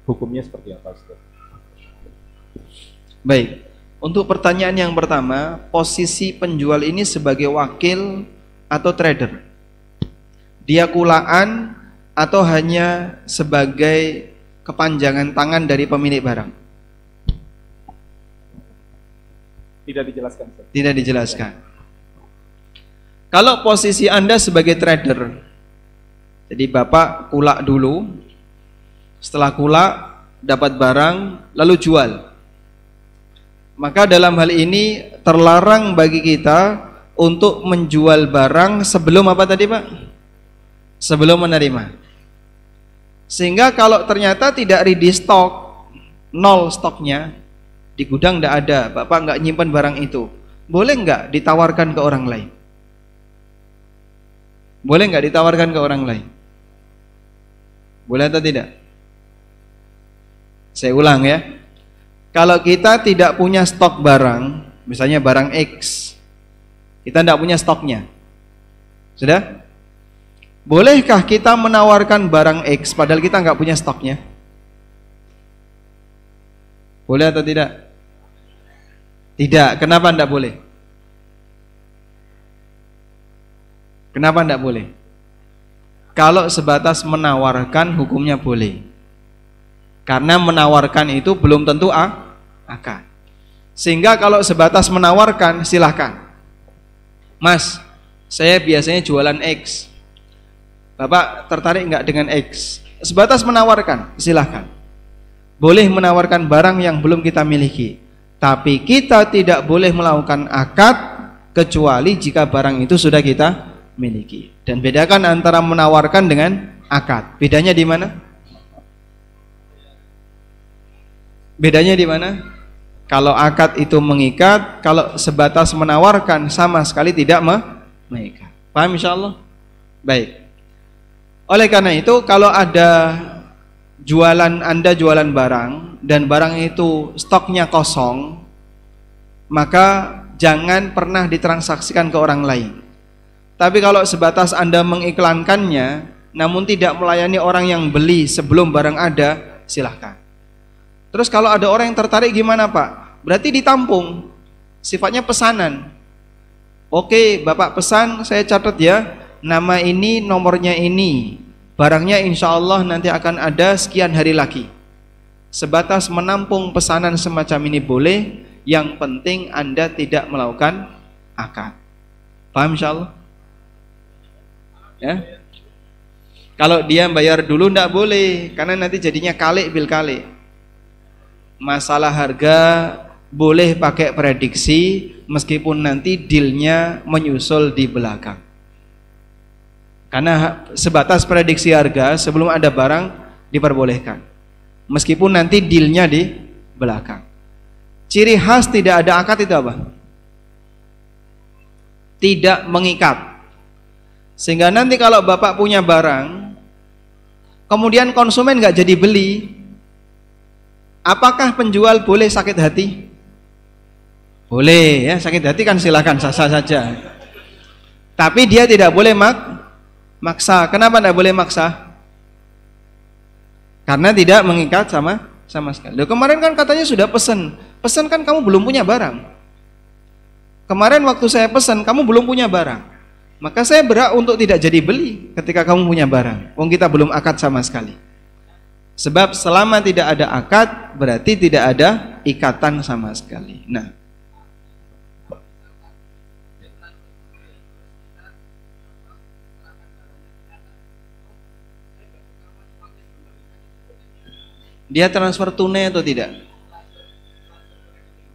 hukumnya seperti apa, Ustaz? Baik, untuk pertanyaan yang pertama, posisi penjual ini sebagai wakil atau trader? Dia kulaan atau hanya sebagai kepanjangan tangan dari pemilik barang? Tidak dijelaskan, Ustaz. Tidak dijelaskan. Kalau posisi Anda sebagai trader, jadi Bapak kulak dulu, setelah kulak dapat barang lalu jual, maka dalam hal ini terlarang bagi kita untuk menjual barang sebelum apa tadi, Pak? Sebelum menerima. Sehingga kalau ternyata tidak ready stock, nol stoknya, di gudang tidak ada, Bapak nggak nyimpan barang itu, boleh nggak ditawarkan ke orang lain? Boleh nggak ditawarkan ke orang lain? Boleh atau tidak? Saya ulang ya. Kalau kita tidak punya stok barang, misalnya barang X, kita tidak punya stoknya, sudah? Bolehkah kita menawarkan barang X padahal kita nggak punya stoknya? Boleh atau tidak? Tidak. Kenapa tidak boleh? Kenapa tidak boleh? Kalau sebatas menawarkan hukumnya boleh, karena menawarkan itu belum tentu akan. Sehingga kalau sebatas menawarkan, silahkan, Mas, saya biasanya jualan X, Bapak tertarik nggak dengan X? Sebatas menawarkan, silahkan. Boleh menawarkan barang yang belum kita miliki, tapi kita tidak boleh melakukan akad kecuali jika barang itu sudah kita miliki. Dan bedakan antara menawarkan dengan akad. Bedanya di mana? Bedanya di mana? Kalau akad itu mengikat, kalau sebatas menawarkan sama sekali tidak mengikat. Paham insyaallah? Baik. Oleh karena itu, kalau ada Anda jualan barang dan barang itu stoknya kosong, maka jangan pernah ditransaksikan ke orang lain. Tapi kalau sebatas Anda mengiklankannya namun tidak melayani orang yang beli sebelum barang ada, silahkan. Terus kalau ada orang yang tertarik gimana Pak? Berarti ditampung, sifatnya pesanan. Oke Bapak pesan, saya catat ya, nama ini, nomornya ini, barangnya insya Allah nanti akan ada sekian hari lagi. Sebatas menampung pesanan semacam ini boleh, yang penting Anda tidak melakukan akad. Paham insya Allah? Ya? Kalau dia bayar dulu tidak boleh, karena nanti jadinya kalik bil kalik. Masalah harga boleh pakai prediksi, meskipun nanti dealnya menyusul di belakang. Karena sebatas prediksi harga sebelum ada barang diperbolehkan, meskipun nanti dealnya di belakang. Ciri khas tidak ada akad itu apa? Tidak mengikat. Sehingga nanti kalau Bapak punya barang, kemudian konsumen nggak jadi beli, apakah penjual boleh sakit hati? Boleh ya, sakit hati kan silakan, sah-sah saja. Tapi dia tidak boleh maksa. Kenapa tidak boleh maksa? Karena tidak mengikat sama sekali. Loh, kemarin kan katanya sudah pesan kan kamu belum punya barang. Kemarin waktu saya pesan kamu belum punya barang, maka saya berhak untuk tidak jadi beli ketika kamu punya barang. Wong kita belum akad sama sekali. Sebab selama tidak ada akad berarti tidak ada ikatan sama sekali. Nah, dia transfer tunai atau tidak?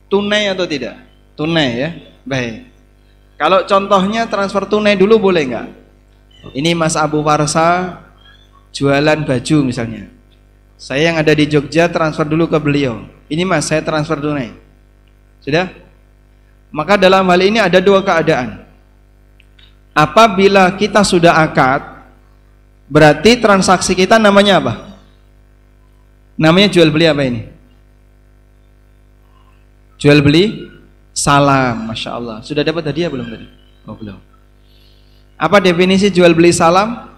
Tunai atau tidak? Tunai ya. Baik. Kalau contohnya transfer tunai dulu boleh nggak? Ini Mas Abu Farsa jualan baju misalnya. Saya yang ada di Jogja transfer dulu ke beliau. Ini Mas, saya transfer tunai. Sudah? Maka dalam hal ini ada dua keadaan. Apabila kita sudah akad, berarti transaksi kita namanya apa? Namanya jual beli apa ini? Jual beli salam. Masya Allah. Sudah dapat hadiah belum tadi? Oh belum. Apa definisi jual beli salam?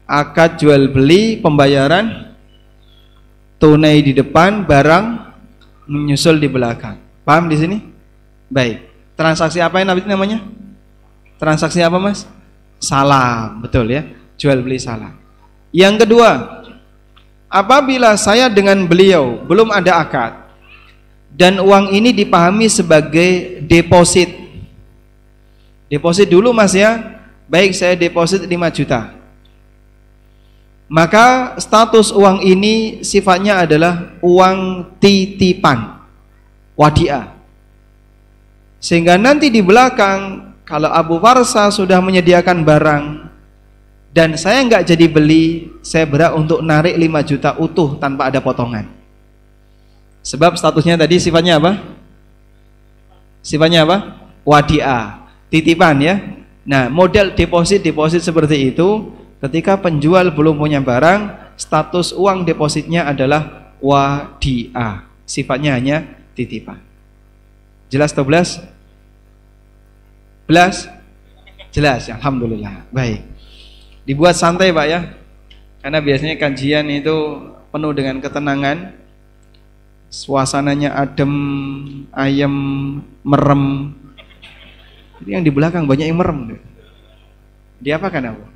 Akad jual beli, pembayaran tunai di depan, barang menyusul di belakang. Paham di sini? Baik. Transaksi apa yang namanya? Transaksi apa Mas? Salam. Betul ya. Jual beli salam. Yang kedua, apabila saya dengan beliau belum ada akad dan uang ini dipahami sebagai deposit. Deposit dulu Mas ya. Baik, saya deposit 5 juta. Maka status uang ini sifatnya adalah uang titipan, wadiah. Sehingga nanti di belakang kalau Abu Farsa sudah menyediakan barang dan saya nggak jadi beli, saya berhak untuk narik 5 juta utuh tanpa ada potongan. Sebab statusnya tadi sifatnya apa? Sifatnya apa? Wadiah, titipan ya. Nah, model deposit seperti itu, ketika penjual belum punya barang, status uang depositnya adalah wadiah. Sifatnya hanya titipan. Jelas atau belas? Belas? Jelas, alhamdulillah. Baik. Dibuat santai Pak ya, karena biasanya kajian itu penuh dengan ketenangan, suasananya adem, ayem, merem. Jadi yang di belakang banyak yang merem. Diapakan apa?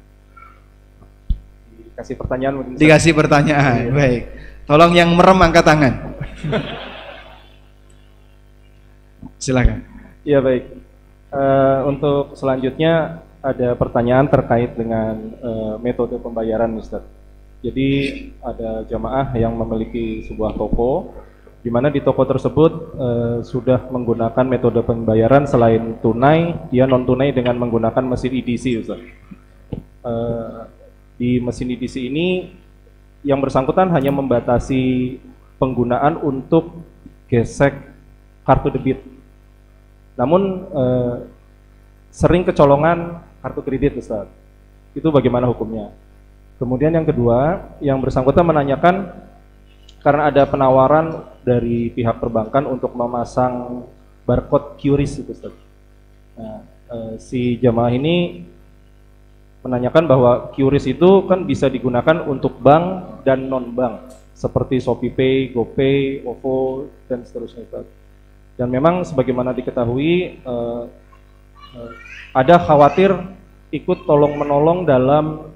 Dikasih pertanyaan mungkin. Dikasih pertanyaan, baik. Tolong yang merem angkat tangan. Silakan. Iya baik. Untuk selanjutnya ada pertanyaan terkait dengan metode pembayaran, Ustaz. Jadi ada jamaah yang memiliki sebuah toko, di mana di toko tersebut sudah menggunakan metode pembayaran selain tunai, dia non tunai dengan menggunakan mesin EDC, Ustaz. Di mesin EDC ini yang bersangkutan hanya membatasi penggunaan untuk gesek kartu debit. Namun sering kecolongan kartu kredit, Ustaz. Itu bagaimana hukumnya? Kemudian yang kedua, yang bersangkutan menanyakan karena ada penawaran dari pihak perbankan untuk memasang barcode QRIS itu, Ustaz. Nah, si jamaah ini menanyakan bahwa QRIS itu kan bisa digunakan untuk bank dan non bank seperti ShopeePay, GoPay, OVO dan seterusnya, Ustaz. Dan memang sebagaimana diketahui ada khawatir ikut tolong menolong dalam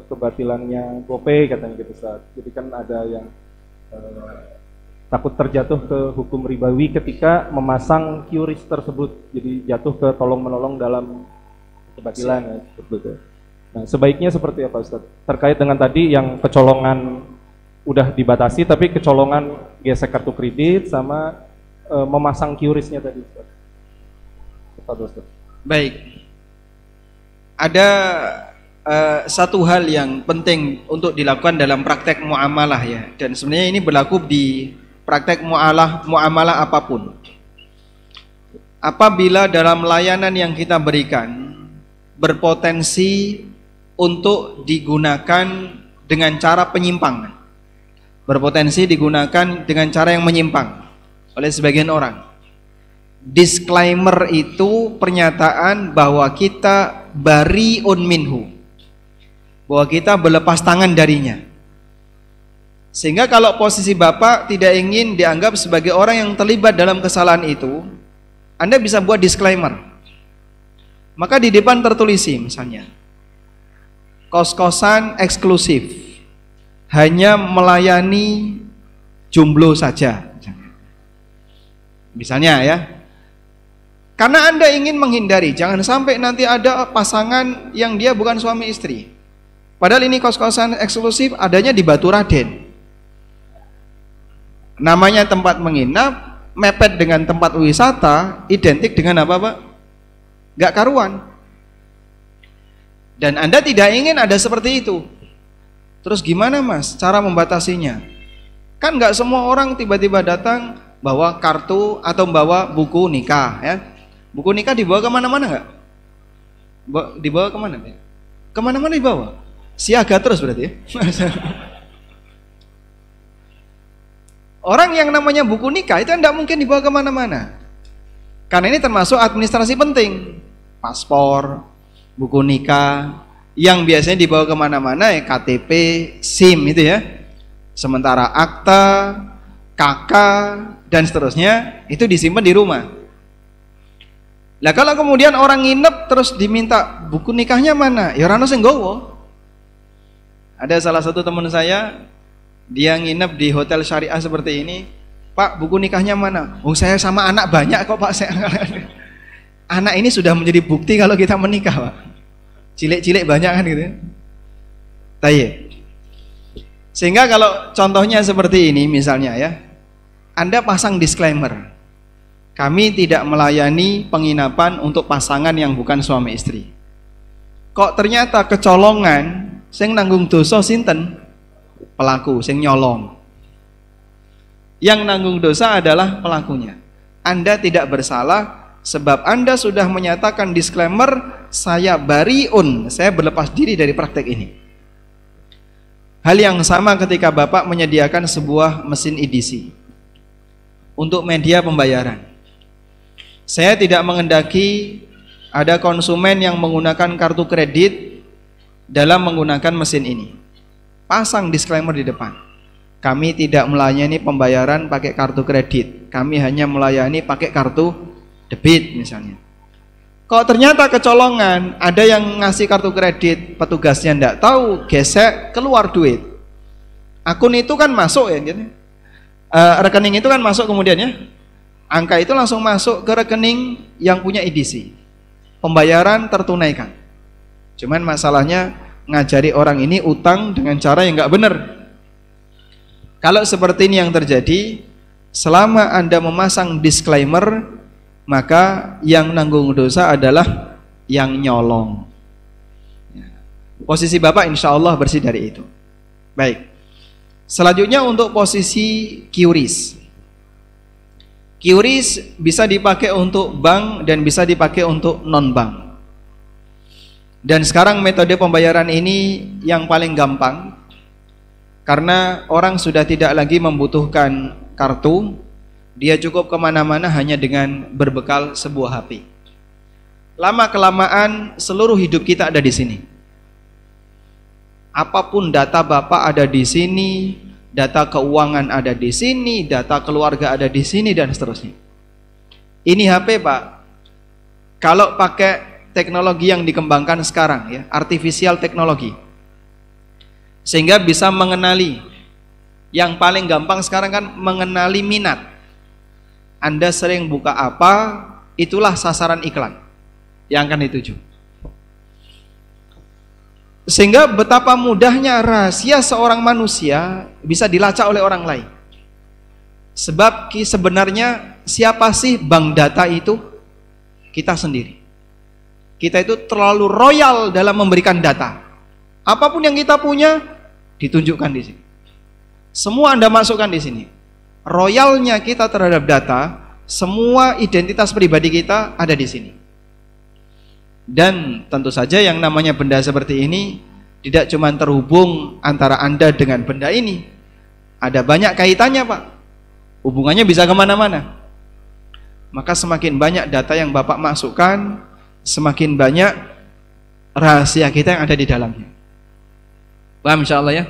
kebatilannya GoPay katanya gitu, Ustaz. Jadi kan ada yang takut terjatuh ke hukum ribawi ketika memasang QRIS tersebut. Jadi jatuh ke tolong menolong dalam kebatilan ya, betul. Nah, sebaiknya seperti apa, Ustaz? Terkait dengan tadi yang kecolongan udah dibatasi tapi kecolongan gesek kartu kredit sama memasang QRIS-nya tadi, Ustaz. Ustaz. Baik. Ada satu hal yang penting untuk dilakukan dalam praktek muamalah ya, dan sebenarnya ini berlaku di praktek muamalah apapun. Apabila dalam layanan yang kita berikan berpotensi untuk digunakan dengan cara penyimpangan, berpotensi digunakan dengan cara yang menyimpang oleh sebagian orang. Disclaimer itu pernyataan bahwa kita bari'un minhu, bahwa kita berlepas tangan darinya. Sehingga kalau posisi Bapak tidak ingin dianggap sebagai orang yang terlibat dalam kesalahan itu, Anda bisa buat disclaimer. Maka di depan tertulisi misalnya, kos-kosan eksklusif, hanya melayani jomblo saja misalnya ya. Karena Anda ingin menghindari, jangan sampai nanti ada pasangan yang dia bukan suami istri. Padahal ini kos-kosan eksklusif adanya di Batu Raden. Namanya tempat menginap, mepet dengan tempat wisata, identik dengan apa, Pak? Gak karuan. Dan Anda tidak ingin ada seperti itu. Terus gimana, Mas, cara membatasinya? Kan gak semua orang tiba-tiba datang bawa kartu atau bawa buku nikah ya. Buku nikah dibawa kemana-mana nggak? Dibawa kemana? Kemana-mana dibawa. Siaga terus berarti ya. Orang yang namanya buku nikah itu tidak mungkin dibawa kemana-mana. Karena ini termasuk administrasi penting. Paspor, buku nikah, yang biasanya dibawa kemana-mana ya KTP, SIM itu ya. Sementara akta, KK dan seterusnya itu disimpan di rumah. Lah kalau kemudian orang nginep terus diminta buku nikahnya mana? Ya orang sing nggowo. Ada salah satu teman saya, dia nginep di hotel syariah seperti ini. Pak, buku nikahnya mana? Oh, saya sama anak banyak kok, Pak. Anak ini sudah menjadi bukti kalau kita menikah, Pak. Cilik-cilik banyak kan gitu. Tayyib. Sehingga kalau contohnya seperti ini misalnya ya, Anda pasang disclaimer. Kami tidak melayani penginapan untuk pasangan yang bukan suami istri. Kok ternyata kecolongan, sing nanggung dosa sinten? Pelaku, sing nyolong. Yang nanggung dosa adalah pelakunya. Anda tidak bersalah sebab Anda sudah menyatakan disclaimer, saya bariun, saya berlepas diri dari praktek ini. Hal yang sama ketika Bapak menyediakan sebuah mesin EDC untuk media pembayaran. Saya tidak mengendaki ada konsumen yang menggunakan kartu kredit dalam menggunakan mesin ini. Pasang disclaimer di depan. Kami tidak melayani pembayaran pakai kartu kredit. Kami hanya melayani pakai kartu debit misalnya. Kok ternyata kecolongan, ada yang ngasih kartu kredit, petugasnya enggak tahu, gesek keluar duit. Akun itu kan masuk ya, gitu. Rekening itu kan masuk kemudian ya. Angka itu langsung masuk ke rekening yang punya EDC. Pembayaran tertunaikan. Cuman masalahnya ngajari orang ini utang dengan cara yang nggak benar. Kalau seperti ini yang terjadi, selama Anda memasang disclaimer, maka yang nanggung dosa adalah yang nyolong. Posisi Bapak insya Allah bersih dari itu. Baik. Selanjutnya untuk posisi QRIS. QRIS bisa dipakai untuk bank dan bisa dipakai untuk non-bank. Dan sekarang metode pembayaran ini yang paling gampang, karena orang sudah tidak lagi membutuhkan kartu, dia cukup kemana-mana hanya dengan berbekal sebuah HP. Lama-kelamaan seluruh hidup kita ada di sini. Apapun data Bapak ada di sini, data keuangan ada di sini, data keluarga ada di sini, dan seterusnya. Ini HP Pak, kalau pakai teknologi yang dikembangkan sekarang ya, artificial teknologi, sehingga bisa mengenali, yang paling gampang sekarang kan mengenali minat. Anda sering buka apa, itulah sasaran iklan yang akan dituju. Sehingga betapa mudahnya rahasia seorang manusia bisa dilacak oleh orang lain. Sebab sebenarnya siapa sih bank data itu? Kita sendiri. Kita itu terlalu royal dalam memberikan data. Apapun yang kita punya ditunjukkan di sini. Semua Anda masukkan di sini. Royalnya kita terhadap data, semua identitas pribadi kita ada di sini. Dan tentu saja yang namanya benda seperti ini tidak cuma terhubung antara Anda dengan benda ini. Ada banyak kaitannya Pak. Hubungannya bisa kemana-mana. Maka semakin banyak data yang Bapak masukkan, semakin banyak rahasia kita yang ada di dalamnya. Paham insya Allah ya?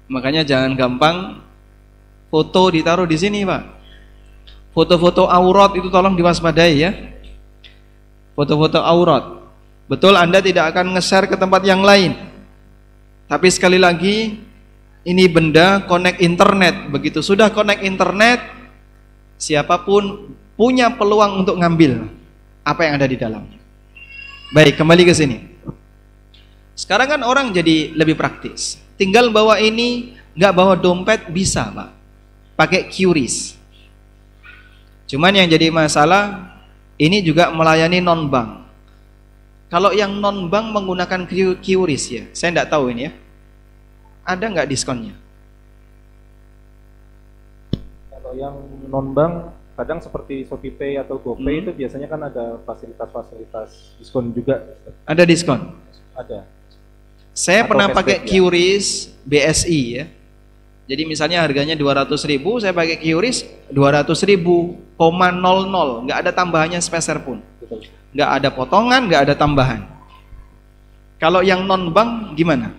Makanya jangan gampang foto ditaruh di sini Pak. Foto-foto aurat itu tolong diwaspadai ya. Foto-foto aurat. Betul Anda tidak akan nge-share ke tempat yang lain. Tapi sekali lagi, ini benda connect internet. Begitu sudah connect internet, siapapun punya peluang untuk ngambil apa yang ada di dalamnya. Baik, kembali ke sini. Sekarang kan orang jadi lebih praktis. Tinggal bawa ini, nggak bawa dompet bisa Pak. Pakai QRIS. Cuman yang jadi masalah, ini juga melayani non-bank. Kalau yang non-bank menggunakan QRIS ya, saya nggak tahu ini ya. Ada nggak diskonnya? Kalau yang non-bank, kadang seperti ShopeePay atau GoPay itu biasanya kan ada fasilitas-fasilitas diskon juga. Ada diskon? Ada. Saya Atau pernah cashback, pakai QRIS BSI ya. Jadi misalnya harganya 200.000, saya pakai QRIS 200.000,00, nggak ada tambahannya sepeser pun. Betul. Nggak ada potongan, nggak ada tambahan. Kalau yang non-bank gimana?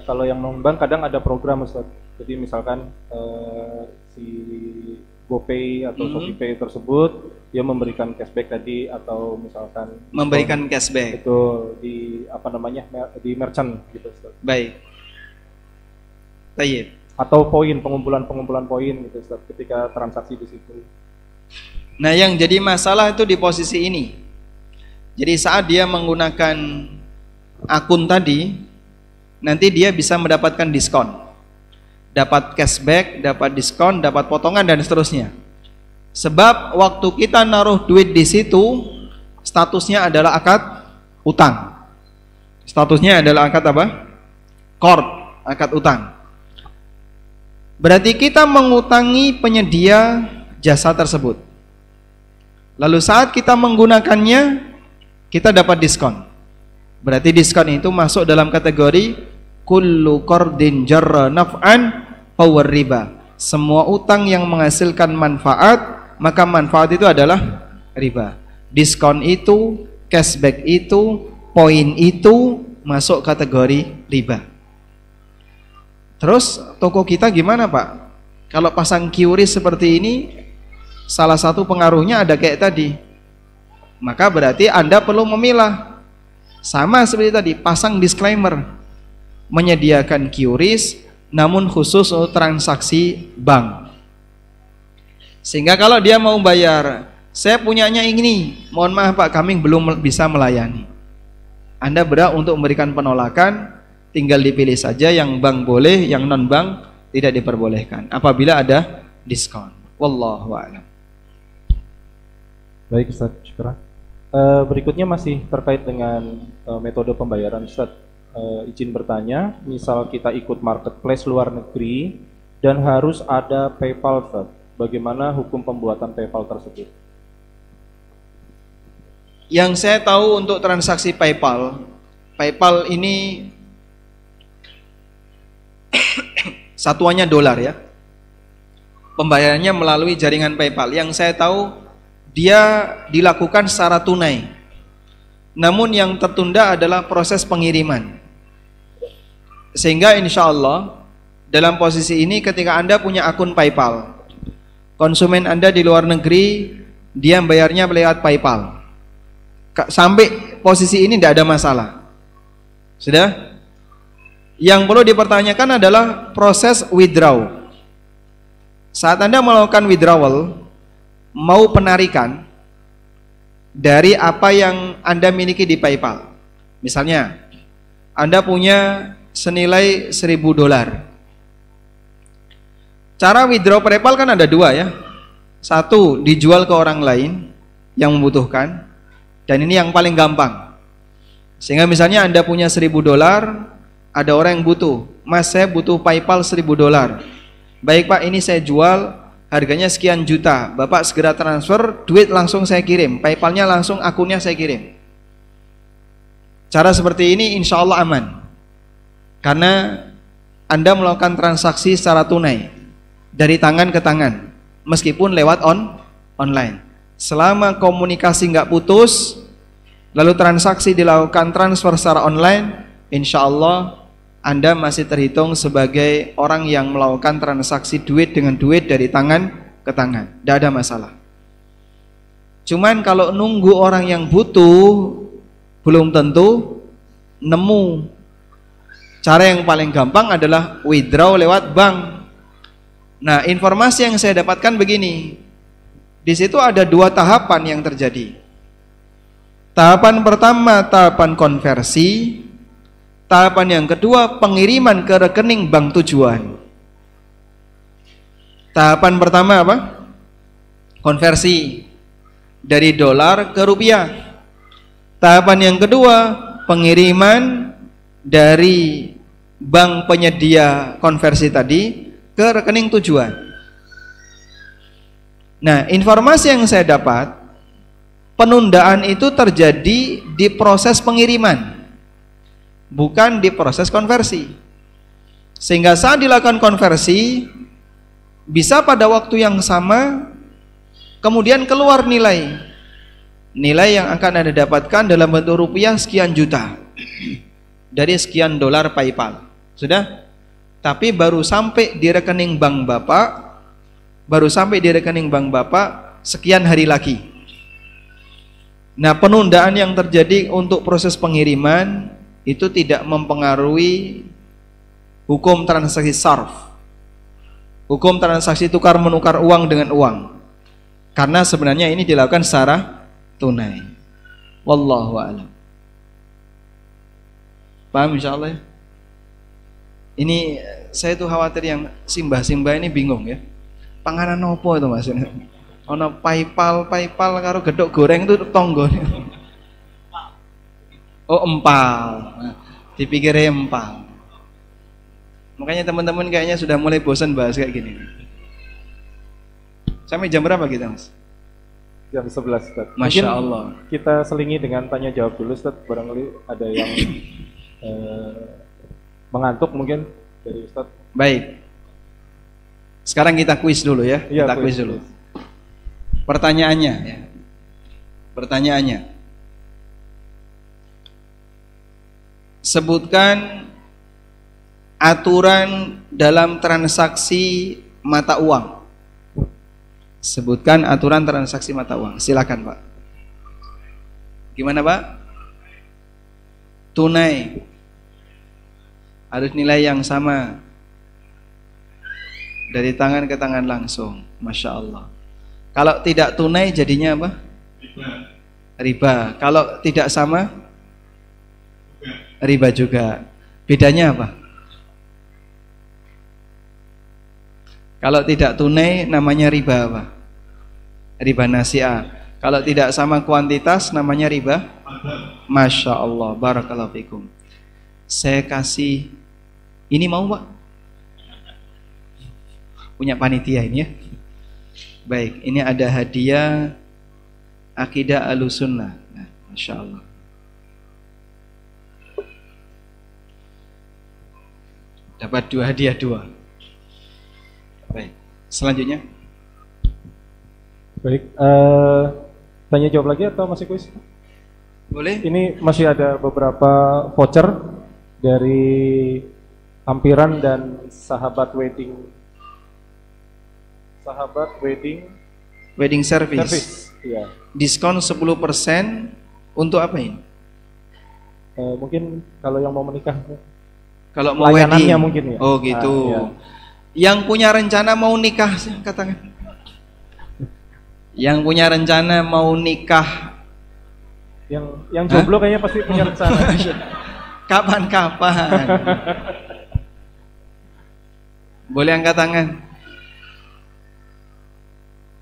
Kalau yang non-bank kadang ada program Ustaz. Jadi misalkan si GoPay atau ShopeePay tersebut dia memberikan cashback tadi, atau misalkan Memberikan cashback. itu di apa namanya di merchant gitu Ustaz. Baik. Tayyib. Atau poin, pengumpulan poin gitu Ustaz, ketika transaksi di situ. Nah, yang jadi masalah itu di posisi ini. Jadi saat dia menggunakan akun tadi, nanti dia bisa mendapatkan diskon, dapat cashback, dapat diskon, dapat potongan, dan seterusnya. Sebab waktu kita naruh duit di situ, statusnya adalah akad utang. Statusnya adalah akad apa? Qard, akad utang. Berarti kita mengutangi penyedia jasa tersebut. Lalu saat kita menggunakannya, kita dapat diskon. Berarti diskon itu masuk dalam kategori kullu qardin jarra naf'an fahuwa riba. Semua utang yang menghasilkan manfaat, maka manfaat itu adalah riba. Diskon itu, cashback itu, poin itu masuk kategori riba. Terus toko kita gimana Pak? Kalau pasang QRIS seperti ini, salah satu pengaruhnya ada kayak tadi. Maka berarti Anda perlu memilah. Sama seperti tadi, pasang disclaimer, menyediakan QRIS namun khusus untuk transaksi bank. Sehingga kalau dia mau bayar, saya punyanya ini, mohon maaf Pak, kami belum bisa melayani. Anda berhak untuk memberikan penolakan, tinggal dipilih saja yang bank boleh, yang non bank tidak diperbolehkan apabila ada diskon. Wallahu a'lam. Baik Ustaz, syukur. Berikutnya masih terkait dengan metode pembayaran Ustaz. Izin bertanya, misal kita ikut marketplace luar negeri dan harus ada PayPal Ustaz, bagaimana hukum pembuatan PayPal tersebut? Yang saya tahu untuk transaksi PayPal, PayPal ini satuannya dolar ya. Pembayarannya melalui jaringan PayPal. Yang saya tahu dia dilakukan secara tunai. Namun yang tertunda adalah proses pengiriman. Sehingga insya Allah dalam posisi ini ketika Anda punya akun PayPal, konsumen Anda di luar negeri, dia bayarnya lewat PayPal. Sampai posisi ini tidak ada masalah. Sudah? Yang perlu dipertanyakan adalah proses withdraw. Saat Anda melakukan withdrawal, mau penarikan dari apa yang Anda miliki di PayPal. Misalnya, Anda punya senilai $1.000. Cara withdraw PayPal kan ada dua ya. Satu, dijual ke orang lain yang membutuhkan, dan ini yang paling gampang. Sehingga misalnya Anda punya $1.000, ada orang yang butuh, Mas saya butuh PayPal $1.000. Baik Pak, ini saya jual, harganya sekian juta, Bapak segera transfer, duit langsung saya kirim, PayPalnya langsung akunnya saya kirim. Cara seperti ini insya Allah aman, karena Anda melakukan transaksi secara tunai dari tangan ke tangan, meskipun lewat online. Selama komunikasi nggak putus, lalu transaksi dilakukan transfer secara online, insya Allah Anda masih terhitung sebagai orang yang melakukan transaksi duit dengan duit dari tangan ke tangan, tidak ada masalah. Cuman kalau nunggu orang yang butuh, belum tentu nemu. Cara yang paling gampang adalah withdraw lewat bank. Nah, informasi yang saya dapatkan begini, di situ ada dua tahapan yang terjadi. Tahapan pertama, tahapan konversi. Tahapan yang kedua, pengiriman ke rekening bank tujuan. Tahapan pertama apa? Konversi dari dolar ke rupiah. Tahapan yang kedua, pengiriman dari bank penyedia konversi tadi ke rekening tujuan. Nah, informasi yang saya dapat, penundaan itu terjadi di proses pengiriman, bukan di proses konversi. Sehingga saat dilakukan konversi, bisa pada waktu yang sama kemudian keluar nilai yang akan Anda dapatkan dalam bentuk rupiah sekian juta dari sekian dolar PayPal. Sudah? Tapi baru sampai di rekening bank Bapak sekian hari lagi. Nah, penundaan yang terjadi untuk proses pengiriman itu tidak mempengaruhi hukum transaksi sarf, hukum transaksi tukar menukar uang dengan uang, karena sebenarnya ini dilakukan secara tunai. Wallahu a'lam. Paham insyaallah ya? Ini saya tuh khawatir yang simbah-simbah ini bingung ya, panganan opo itu maksudnya. Ono PayPal karo gedhok goreng itu tonggo. Oh, empal. Nah, dipikirnya empal. Makanya teman-teman kayaknya sudah mulai bosan bahas kayak gini. Sampai jam berapa kita, Mas? Jam 11, Ustaz. Masya Mungkin Allah. kita selingi dengan tanya jawab dulu, Ustaz. Barangkali ada yang mengantuk mungkin dari Ustaz. Baik. Sekarang kita kuis dulu ya. Iya, kita kuis dulu. Pertanyaannya ya. Pertanyaannya. Sebutkan aturan dalam transaksi mata uang. Sebutkan aturan transaksi mata uang. Silakan, Pak. Gimana, Pak? Tunai harus nilai yang sama dari tangan ke tangan langsung. Masya Allah. Kalau tidak tunai jadinya apa? Riba. Kalau tidak sama Riba juga. Bedanya apa? Kalau tidak tunai namanya riba apa? Riba nasi'ah. Kalau tidak sama kuantitas namanya riba. Masya Allah, barakallahu fikum. Saya kasih, ini mau Pak? Punya panitia ini ya. Baik, ini ada hadiah Akidah Ahlussunnah. Nah, Masya Allah. Dapat 2 hadiah 2. Baik, selanjutnya. Baik, tanya jawab lagi atau masih kuis? Boleh? Ini masih ada beberapa voucher dari Ampiran dan Sahabat Wedding Wedding service. Iya. Diskon 10% untuk apa ini? Mungkin kalau yang mau menikah, Kalau mau layanannya wedding. mungkin ya. Oh gitu. Iya. Yang punya rencana mau nikah, katakan. Yang punya rencana mau nikah. Yang jomblo kayaknya pasti punya rencana. Kapan-kapan. Boleh angkat tangan.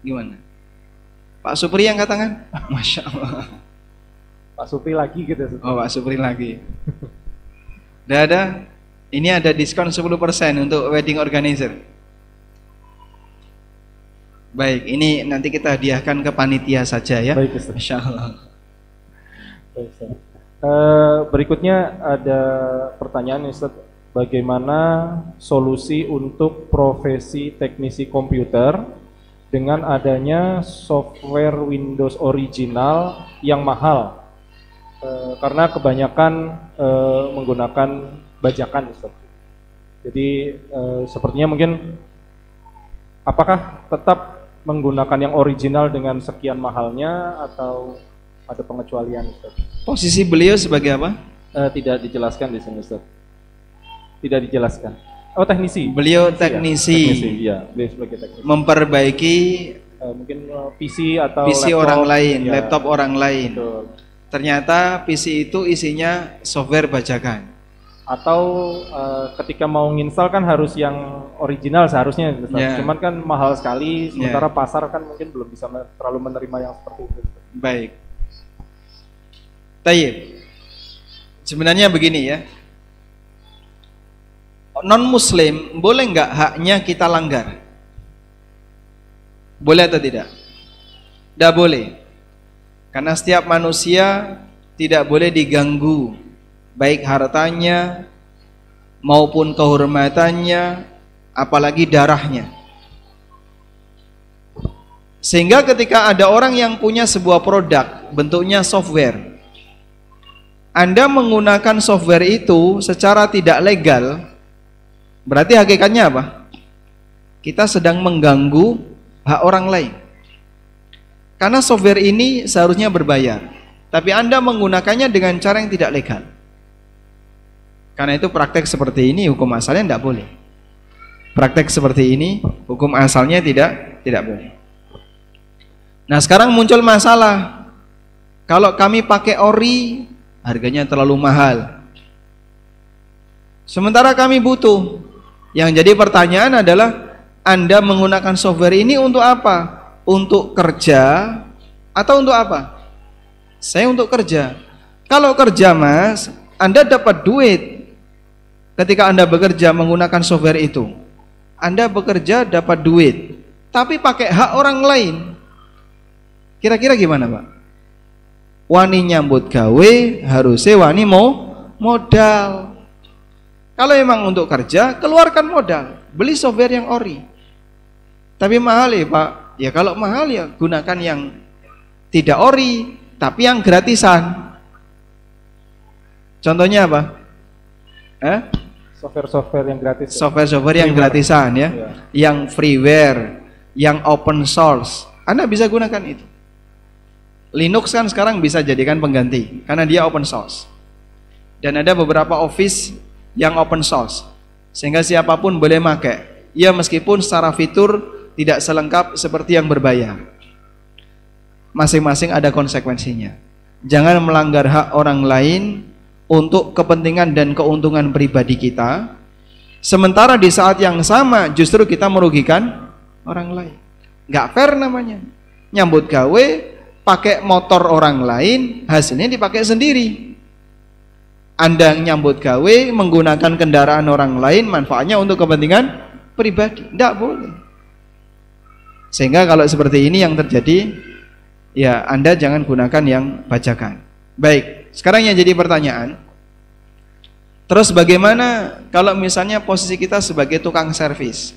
Gimana? Pak Supri angkat tangan. Masya Allah. Pak Supri lagi gitu. Oh, Pak Supri lagi. Udah ada? Ini ada diskon 10% untuk wedding organizer. Baik, ini nanti kita hadiahkan ke panitia saja ya. Baik, Ustaz. Masya Allah. Baik, Ustaz. Berikutnya ada pertanyaan, Ustaz. Bagaimana solusi untuk profesi teknisi komputer dengan adanya software Windows original yang mahal? Karena kebanyakan menggunakan bajakan, Ustaz. Jadi sepertinya mungkin apakah tetap menggunakan yang original dengan sekian mahalnya atau ada pengecualian, Ustaz? Posisi beliau sebagai apa? Tidak dijelaskan di sini, Ustaz. Tidak dijelaskan. Oh, teknisi. Beliau teknisi. Teknisi, iya. Beliau sebagai teknisi. Memperbaiki Mungkin PC atau PC laptop, orang lain, ya. laptop orang lain. Betul. Ternyata PC itu isinya software bajakan. Atau ketika mau nginstal kan harus yang original seharusnya, Ustaz. Ya. Cuman kan mahal sekali, sementara pasar kan mungkin belum bisa terlalu menerima yang seperti itu, Ustaz. Baik. Tayyib. Sebenarnya begini ya. Non muslim boleh nggak haknya kita langgar? Boleh atau tidak? Tidak boleh. Karena setiap manusia tidak boleh diganggu, baik hartanya maupun kehormatannya, apalagi darahnya. Sehingga ketika ada orang yang punya sebuah produk bentuknya software, Anda menggunakan software itu secara tidak legal, berarti hakikatnya apa? Kita sedang mengganggu hak orang lain. Karena software ini seharusnya berbayar, tapi Anda menggunakannya dengan cara yang tidak legal. Karena itu praktek seperti ini hukum asalnya tidak boleh. Praktek seperti ini hukum asalnya tidak boleh. Nah, sekarang muncul masalah. Kalau kami pakai ori, harganya terlalu mahal. Sementara kami butuh. Yang jadi pertanyaan adalah, Anda menggunakan software ini untuk apa? Untuk kerja atau untuk apa? Saya untuk kerja. Kalau kerja, Mas, Anda dapat duit ketika Anda bekerja menggunakan software itu. Anda bekerja dapat duit, tapi pakai hak orang lain. Kira-kira gimana, Pak? Wani nyambut gawe, harusnya wani mau modal. Kalau memang untuk kerja, keluarkan modal, beli software yang ori. Tapi mahal ya, Pak. Ya kalau mahal ya gunakan yang tidak ori, tapi yang gratisan. Contohnya apa? Software-software yang gratis. Software-software yang gratisan ya, yang freeware, yang open source. Anda bisa gunakan itu. Linux kan sekarang bisa jadikan pengganti karena dia open source. Dan ada beberapa office yang open source, sehingga siapapun boleh pakai. Ya meskipun secara fitur tidak selengkap seperti yang berbayar. Masing-masing ada konsekuensinya. Jangan melanggar hak orang lain untuk kepentingan dan keuntungan pribadi kita, sementara di saat yang sama justru kita merugikan orang lain. Nggak fair namanya. Nyambut gawe pakai motor orang lain, hasilnya dipakai sendiri. Anda nyambut gawe menggunakan kendaraan orang lain, manfaatnya untuk kepentingan pribadi. Nggak boleh. Sehingga kalau seperti ini yang terjadi, ya Anda jangan gunakan yang bajakan. Baik, sekarang yang jadi pertanyaan, terus bagaimana kalau misalnya posisi kita sebagai tukang servis?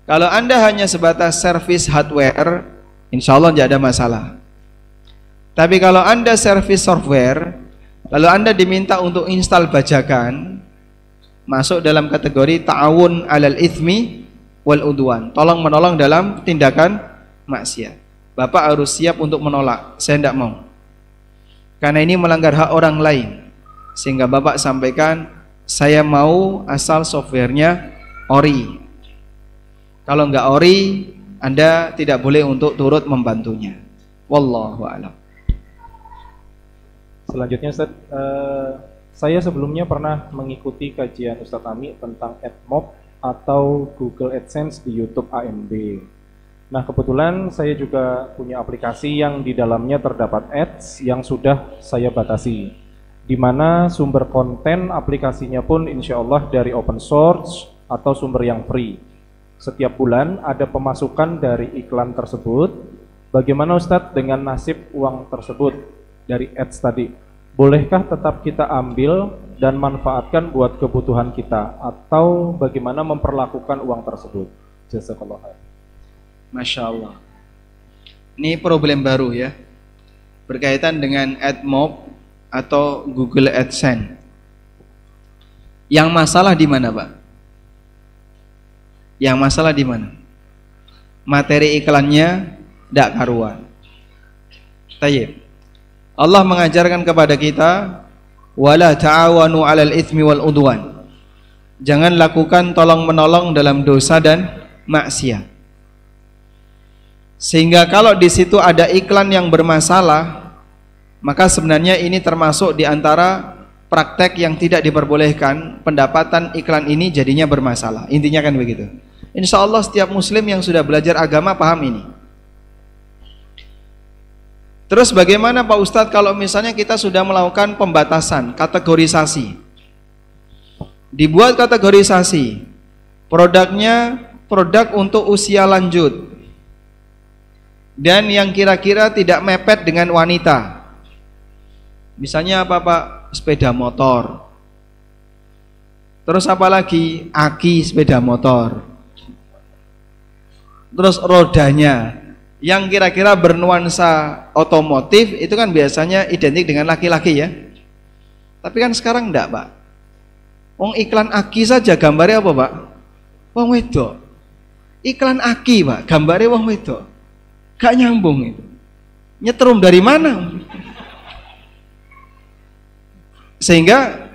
Kalau Anda hanya sebatas servis hardware, insya Allah tidak ada masalah. Tapi kalau Anda servis software, lalu Anda diminta untuk install bajakan, masuk dalam kategori ta'awun alal ithmi wal udwan, tolong menolong dalam tindakan maksiat. Bapak harus siap untuk menolak, saya tidak mau, karena ini melanggar hak orang lain. Sehingga Bapak sampaikan, saya mau asal softwarenya ori. Kalau enggak ori, Anda tidak boleh untuk turut membantunya. Wallahu a'lam. Selanjutnya Ustaz, saya sebelumnya pernah mengikuti kajian Ustaz Ami tentang AdMob atau Google AdSense di YouTube AMB. Nah, kebetulan saya juga punya aplikasi yang di dalamnya terdapat ads yang sudah saya batasi, di mana sumber konten aplikasinya pun insya Allah dari open source atau sumber yang free. Setiap bulan ada pemasukan dari iklan tersebut. Bagaimana Ustadz dengan nasib uang tersebut dari ads tadi? Bolehkah tetap kita ambil dan manfaatkan buat kebutuhan kita, atau bagaimana memperlakukan uang tersebut? Jazakallah khair. Masya Allah. Ini problem baru ya, berkaitan dengan AdMob atau Google AdSense. Yang masalah di mana, Pak? Yang masalah di mana? Materi iklannya tidak karuan. Tayyib. Allah mengajarkan kepada kita, wala ta'awanu 'alal itsmi wal udwan. Jangan lakukan tolong-menolong dalam dosa dan maksiat. Sehingga kalau di situ ada iklan yang bermasalah, maka sebenarnya ini termasuk di antara praktek yang tidak diperbolehkan. Pendapatan iklan ini jadinya bermasalah. Intinya kan begitu. Insya Allah setiap muslim yang sudah belajar agama paham ini. Terus bagaimana Pak Ustadz kalau misalnya kita sudah melakukan pembatasan, kategorisasi, dibuat kategorisasi, produknya produk untuk usia lanjut, dan yang kira-kira tidak mepet dengan wanita. Misalnya apa Pak? Sepeda motor. Terus apa lagi? Aki sepeda motor. Terus rodanya yang kira-kira bernuansa otomotif itu kan biasanya identik dengan laki-laki ya. Tapi kan sekarang enggak, Pak. Wong iklan aki saja gambarnya apa, Pak? Wong wedok. Iklan aki, Pak, gambarnya wong wedok. Gak nyambung itu. Nyetrum dari mana? Sehingga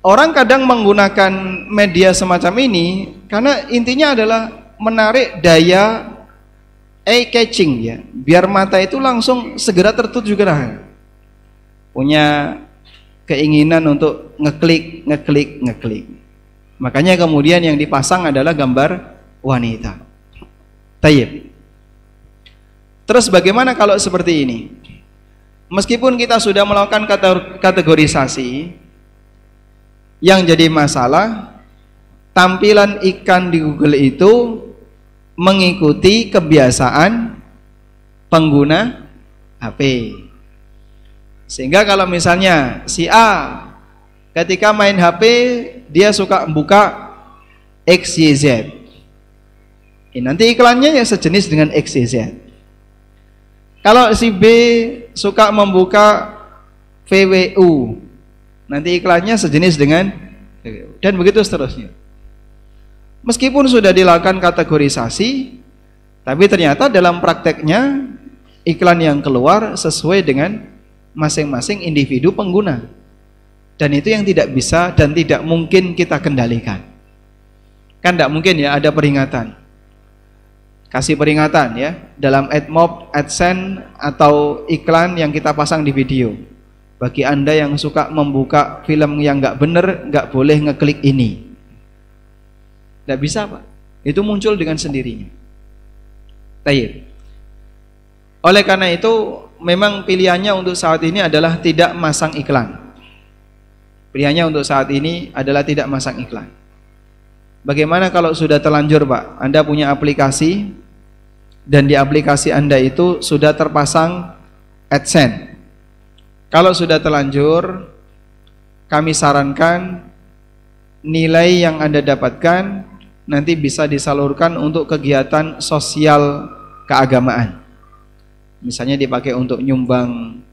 orang kadang menggunakan media semacam ini karena intinya adalah menarik daya eye catching ya, biar mata itu langsung segera tertuju ke sana. Punya keinginan untuk ngeklik. Makanya kemudian yang dipasang adalah gambar wanita. Tayyib. Terus bagaimana kalau seperti ini? Meskipun kita sudah melakukan kategorisasi, yang jadi masalah tampilan iklan di Google itu mengikuti kebiasaan pengguna HP. Sehingga kalau misalnya si A ketika main HP dia suka buka XYZ, nanti iklannya ya sejenis dengan XYZ. Kalau si B suka membuka VWU, nanti iklannya sejenis dengan VWU, dan begitu seterusnya. Meskipun sudah dilakukan kategorisasi, tapi ternyata dalam prakteknya iklan yang keluar sesuai dengan masing-masing individu pengguna, dan itu yang tidak bisa dan tidak mungkin kita kendalikan. Kan tidak mungkin ya ada peringatan, kasih peringatan ya dalam AdMob, AdSense atau iklan yang kita pasang di video. Bagi Anda yang suka membuka film yang nggak bener, nggak boleh ngeklik ini. Nggak bisa Pak. Itu muncul dengan sendirinya. Tayyib. Oleh karena itu, memang pilihannya untuk saat ini adalah tidak masang iklan. Pilihannya untuk saat ini adalah tidak masang iklan. Bagaimana kalau sudah terlanjur Pak? Anda punya aplikasi dan di aplikasi Anda itu sudah terpasang AdSense. Kalau sudah terlanjur, kami sarankan nilai yang Anda dapatkan nanti bisa disalurkan untuk kegiatan sosial keagamaan. Misalnya dipakai untuk nyumbang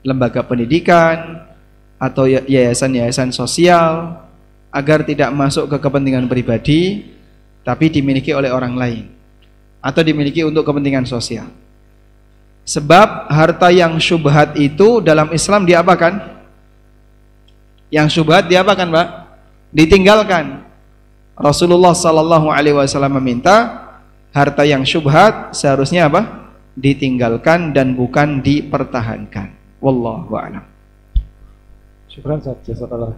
lembaga pendidikan atau yayasan-yayasan sosial, agar tidak masuk ke kepentingan pribadi tapi dimiliki oleh orang lain atau dimiliki untuk kepentingan sosial. Sebab harta yang syubhat itu dalam Islam diapakan? Yang syubhat diapakan Pak? Ditinggalkan. Rasulullah sallallahu alaihi wasallam meminta harta yang syubhat seharusnya apa? Ditinggalkan dan bukan dipertahankan. Wallahu a'lam. Syukran Ustaz, jazakallah.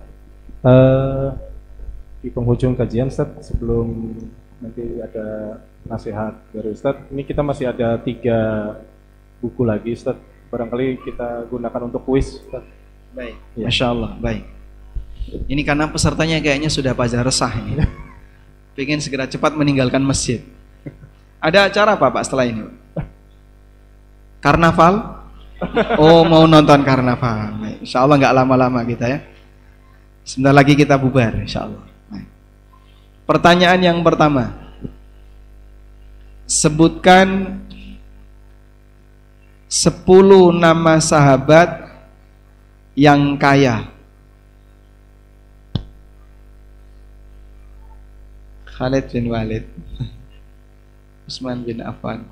Di penghujung kajian Ustaz, sebelum nanti ada nasihat dari Ustaz, ini kita masih ada 3 buku lagi Ustaz, barangkali kita gunakan untuk kuis Ustaz. Baik, Ya. Masya Allah, baik. Ini karena pesertanya kayaknya sudah pada resah ini. Pengen segera cepat meninggalkan masjid. Ada acara apa Pak setelah ini? Karnaval? Oh, mau nonton karnaval. Baik. Insya Allah nggak lama-lama kita ya. Sebentar lagi kita bubar Insya Allah. Baik. Pertanyaan yang pertama, sebutkan 10 nama sahabat yang kaya. Khalid bin Walid, Utsman bin Affan,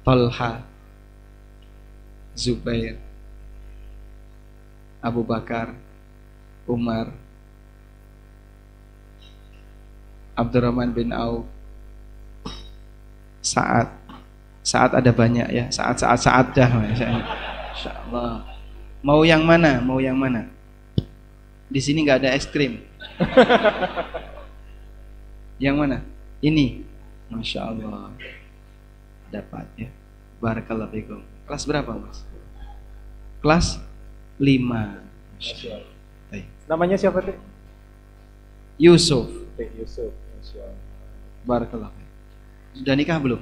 Talha, Zubair, Abu Bakar, Umar, Abdurrahman bin Auf, Sa'ad. Saat ada banyak ya, saat dah, Masya Allah. Mau yang mana? Mau yang mana? Di sini nggak ada es krim. Yang mana? Ini, Masya Allah. Dapat ya. Barakallahu fikum. Kelas berapa Mas? Kelas 5. Masya Allah. Baik. Namanya siapa tuh? Yusuf. Yusuf. Masya Allah. Barakallahu fikum. Sudah nikah belum?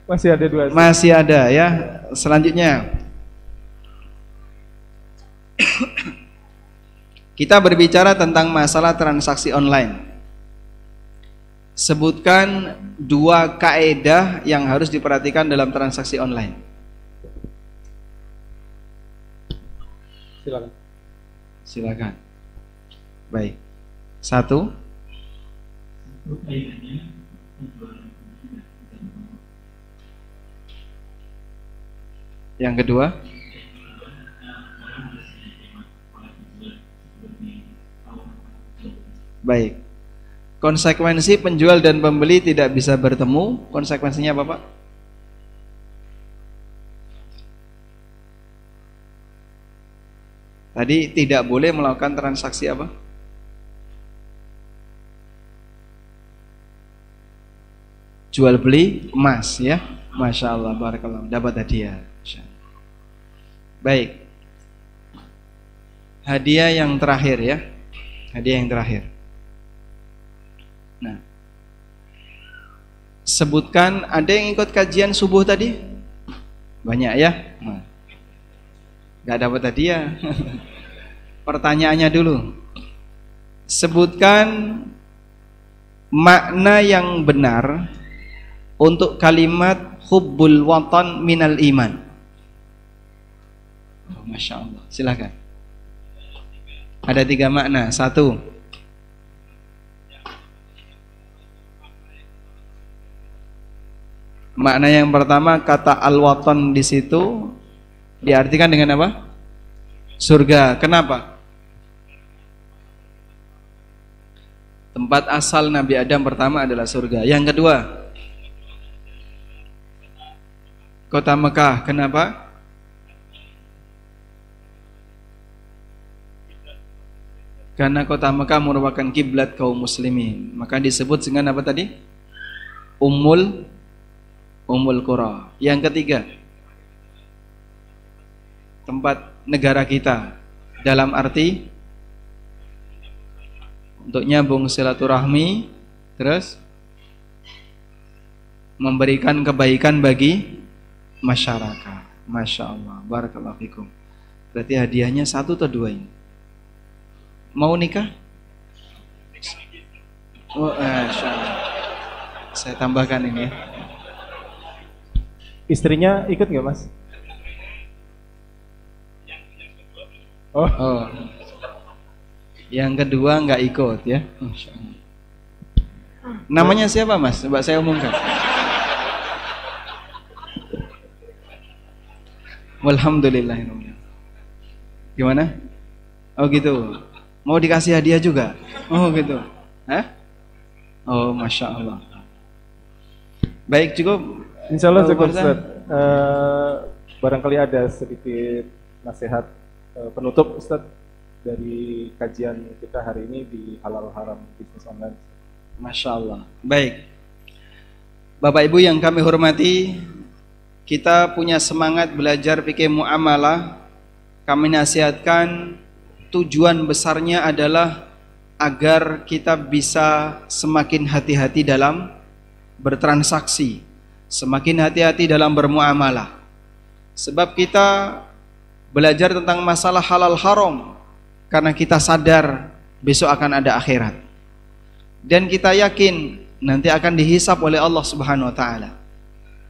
Masih ada 2. Masih ada ya. Selanjutnya kita berbicara tentang masalah transaksi online. Sebutkan 2 kaedah yang harus diperhatikan dalam transaksi online. Silakan. Silakan. Baik. 1. Yang kedua, baik. Konsekuensi penjual dan pembeli tidak bisa bertemu, konsekuensinya apa Pak? Tadi tidak boleh melakukan transaksi apa? Jual beli emas ya. Masya Allah, barakallah, dapat hadiah. Baik. Hadiah yang terakhir ya. Hadiah yang terakhir. Nah, sebutkan, ada yang ikut kajian subuh tadi? Banyak ya? Nah, gak dapat hadiah. Pertanyaannya dulu. Sebutkan makna yang benar untuk kalimat hubbul watan minal iman. Oh, Masya Allah, silakan. Ada 3 makna. 1, makna yang pertama, kata al-watan di situ diartikan dengan apa? Surga. Kenapa? Tempat asal Nabi Adam pertama adalah surga. Yang kedua, kota Mekah. Kenapa? Karena kota Mekah merupakan kiblat kaum muslimin. Maka disebut dengan apa tadi? Ummul Qura. Yang ketiga, tempat negara kita, dalam arti untuk nyambung silaturahmi, terus memberikan kebaikan bagi masyarakat. Masya Allah, barakallahu fikum. Berarti hadiahnya 1 atau 2 ini? Mau nikah? Oh, Masya Allah. Saya tambahkan ini ya. Istrinya ikut nggak, Mas? Oh. Yang kedua nggak ikut ya. Masya Allah. Namanya siapa, Mas? Coba saya umumkan. Walhamdulillahirrahmanirrahim. Gimana? Oh gitu. Mau dikasih hadiah juga? Oh gitu. Hah? Oh, Masya Allah. Baik, cukup. Insya Allah cukup, Ustaz. Ustaz. Barangkali ada sedikit nasihat penutup, Ustaz, dari kajian kita hari ini di Halal Haram Bisnis Online. Masya Allah. Baik, Bapak Ibu yang kami hormati, kita punya semangat belajar fikih muamalah. Kami nasihatkan tujuan besarnya adalah agar kita bisa semakin hati-hati dalam bertransaksi, semakin hati-hati dalam bermuamalah. Sebab kita belajar tentang masalah halal haram karena kita sadar besok akan ada akhirat. Dan kita yakin nanti akan dihisap oleh Allah Subhanahu wa taala.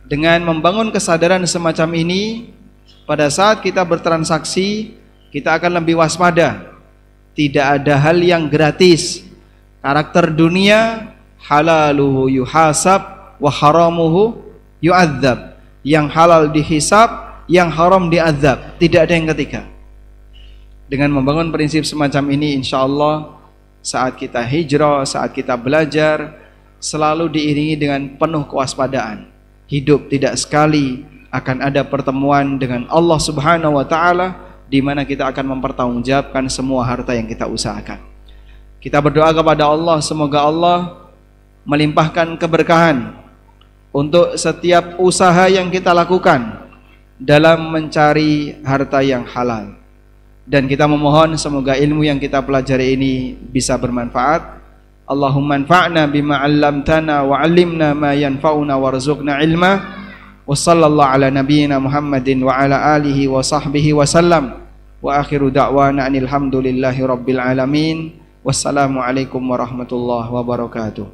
Dengan membangun kesadaran semacam ini, pada saat kita bertransaksi, kita akan lebih waspada. Tidak ada hal yang gratis. Karakter dunia, halaluhu yuhasab wa haramuhu yu'adzab. Yang halal dihisab, yang haram diazab. Tidak ada yang ketiga. Dengan membangun prinsip semacam ini, insya Allah saat kita hijrah, saat kita belajar, selalu diiringi dengan penuh kewaspadaan. Hidup tidak sekali akan ada pertemuan dengan Allah Subhanahu wa taala, di mana kita akan mempertanggungjawabkan semua harta yang kita usahakan. Kita berdoa kepada Allah, semoga Allah melimpahkan keberkahan untuk setiap usaha yang kita lakukan dalam mencari harta yang halal. Dan kita memohon semoga ilmu yang kita pelajari ini bisa bermanfaat. Allahumma anfa'na bima 'allamtana wa 'allimna ma yanfa'una warzuqna ilma. Wa sallallahu ala nabiyyina Muhammadin wa ala alihi wa sahbihi wa sallam. Wa akhiru da'wana anil hamdulillahi rabbil alamin. Wassalamu alaikum warahmatullahi wabarakatuh.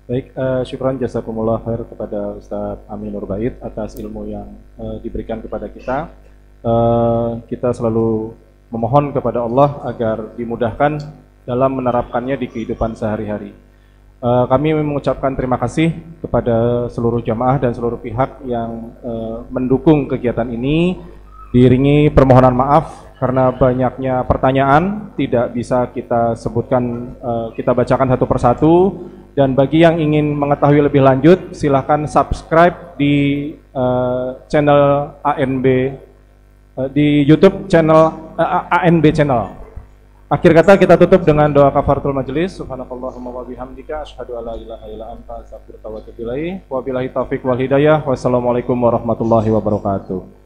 Baik, syukran jazakumullah khair kepada Ustaz Amin Nurbait atas ilmu yang diberikan kepada kita. Kita selalu memohon kepada Allah agar dimudahkan dalam menerapkannya di kehidupan sehari-hari. Kami mengucapkan terima kasih kepada seluruh jamaah dan seluruh pihak yang mendukung kegiatan ini, diiringi permohonan maaf karena banyaknya pertanyaan tidak bisa kita sebutkan, kita bacakan satu persatu. Dan bagi yang ingin mengetahui lebih lanjut, silahkan subscribe di channel ANB, di YouTube channel ANB channel. Akhir kata kita tutup dengan doa kafaratul majelis. Subhanakallahumma wa bihamdika asyhadu an la ilaha illa anta astaghfiruka wa atubu ilaik. Wabillahi taufik wal hidayah. Wassalamualaikum warahmatullahi wabarakatuh.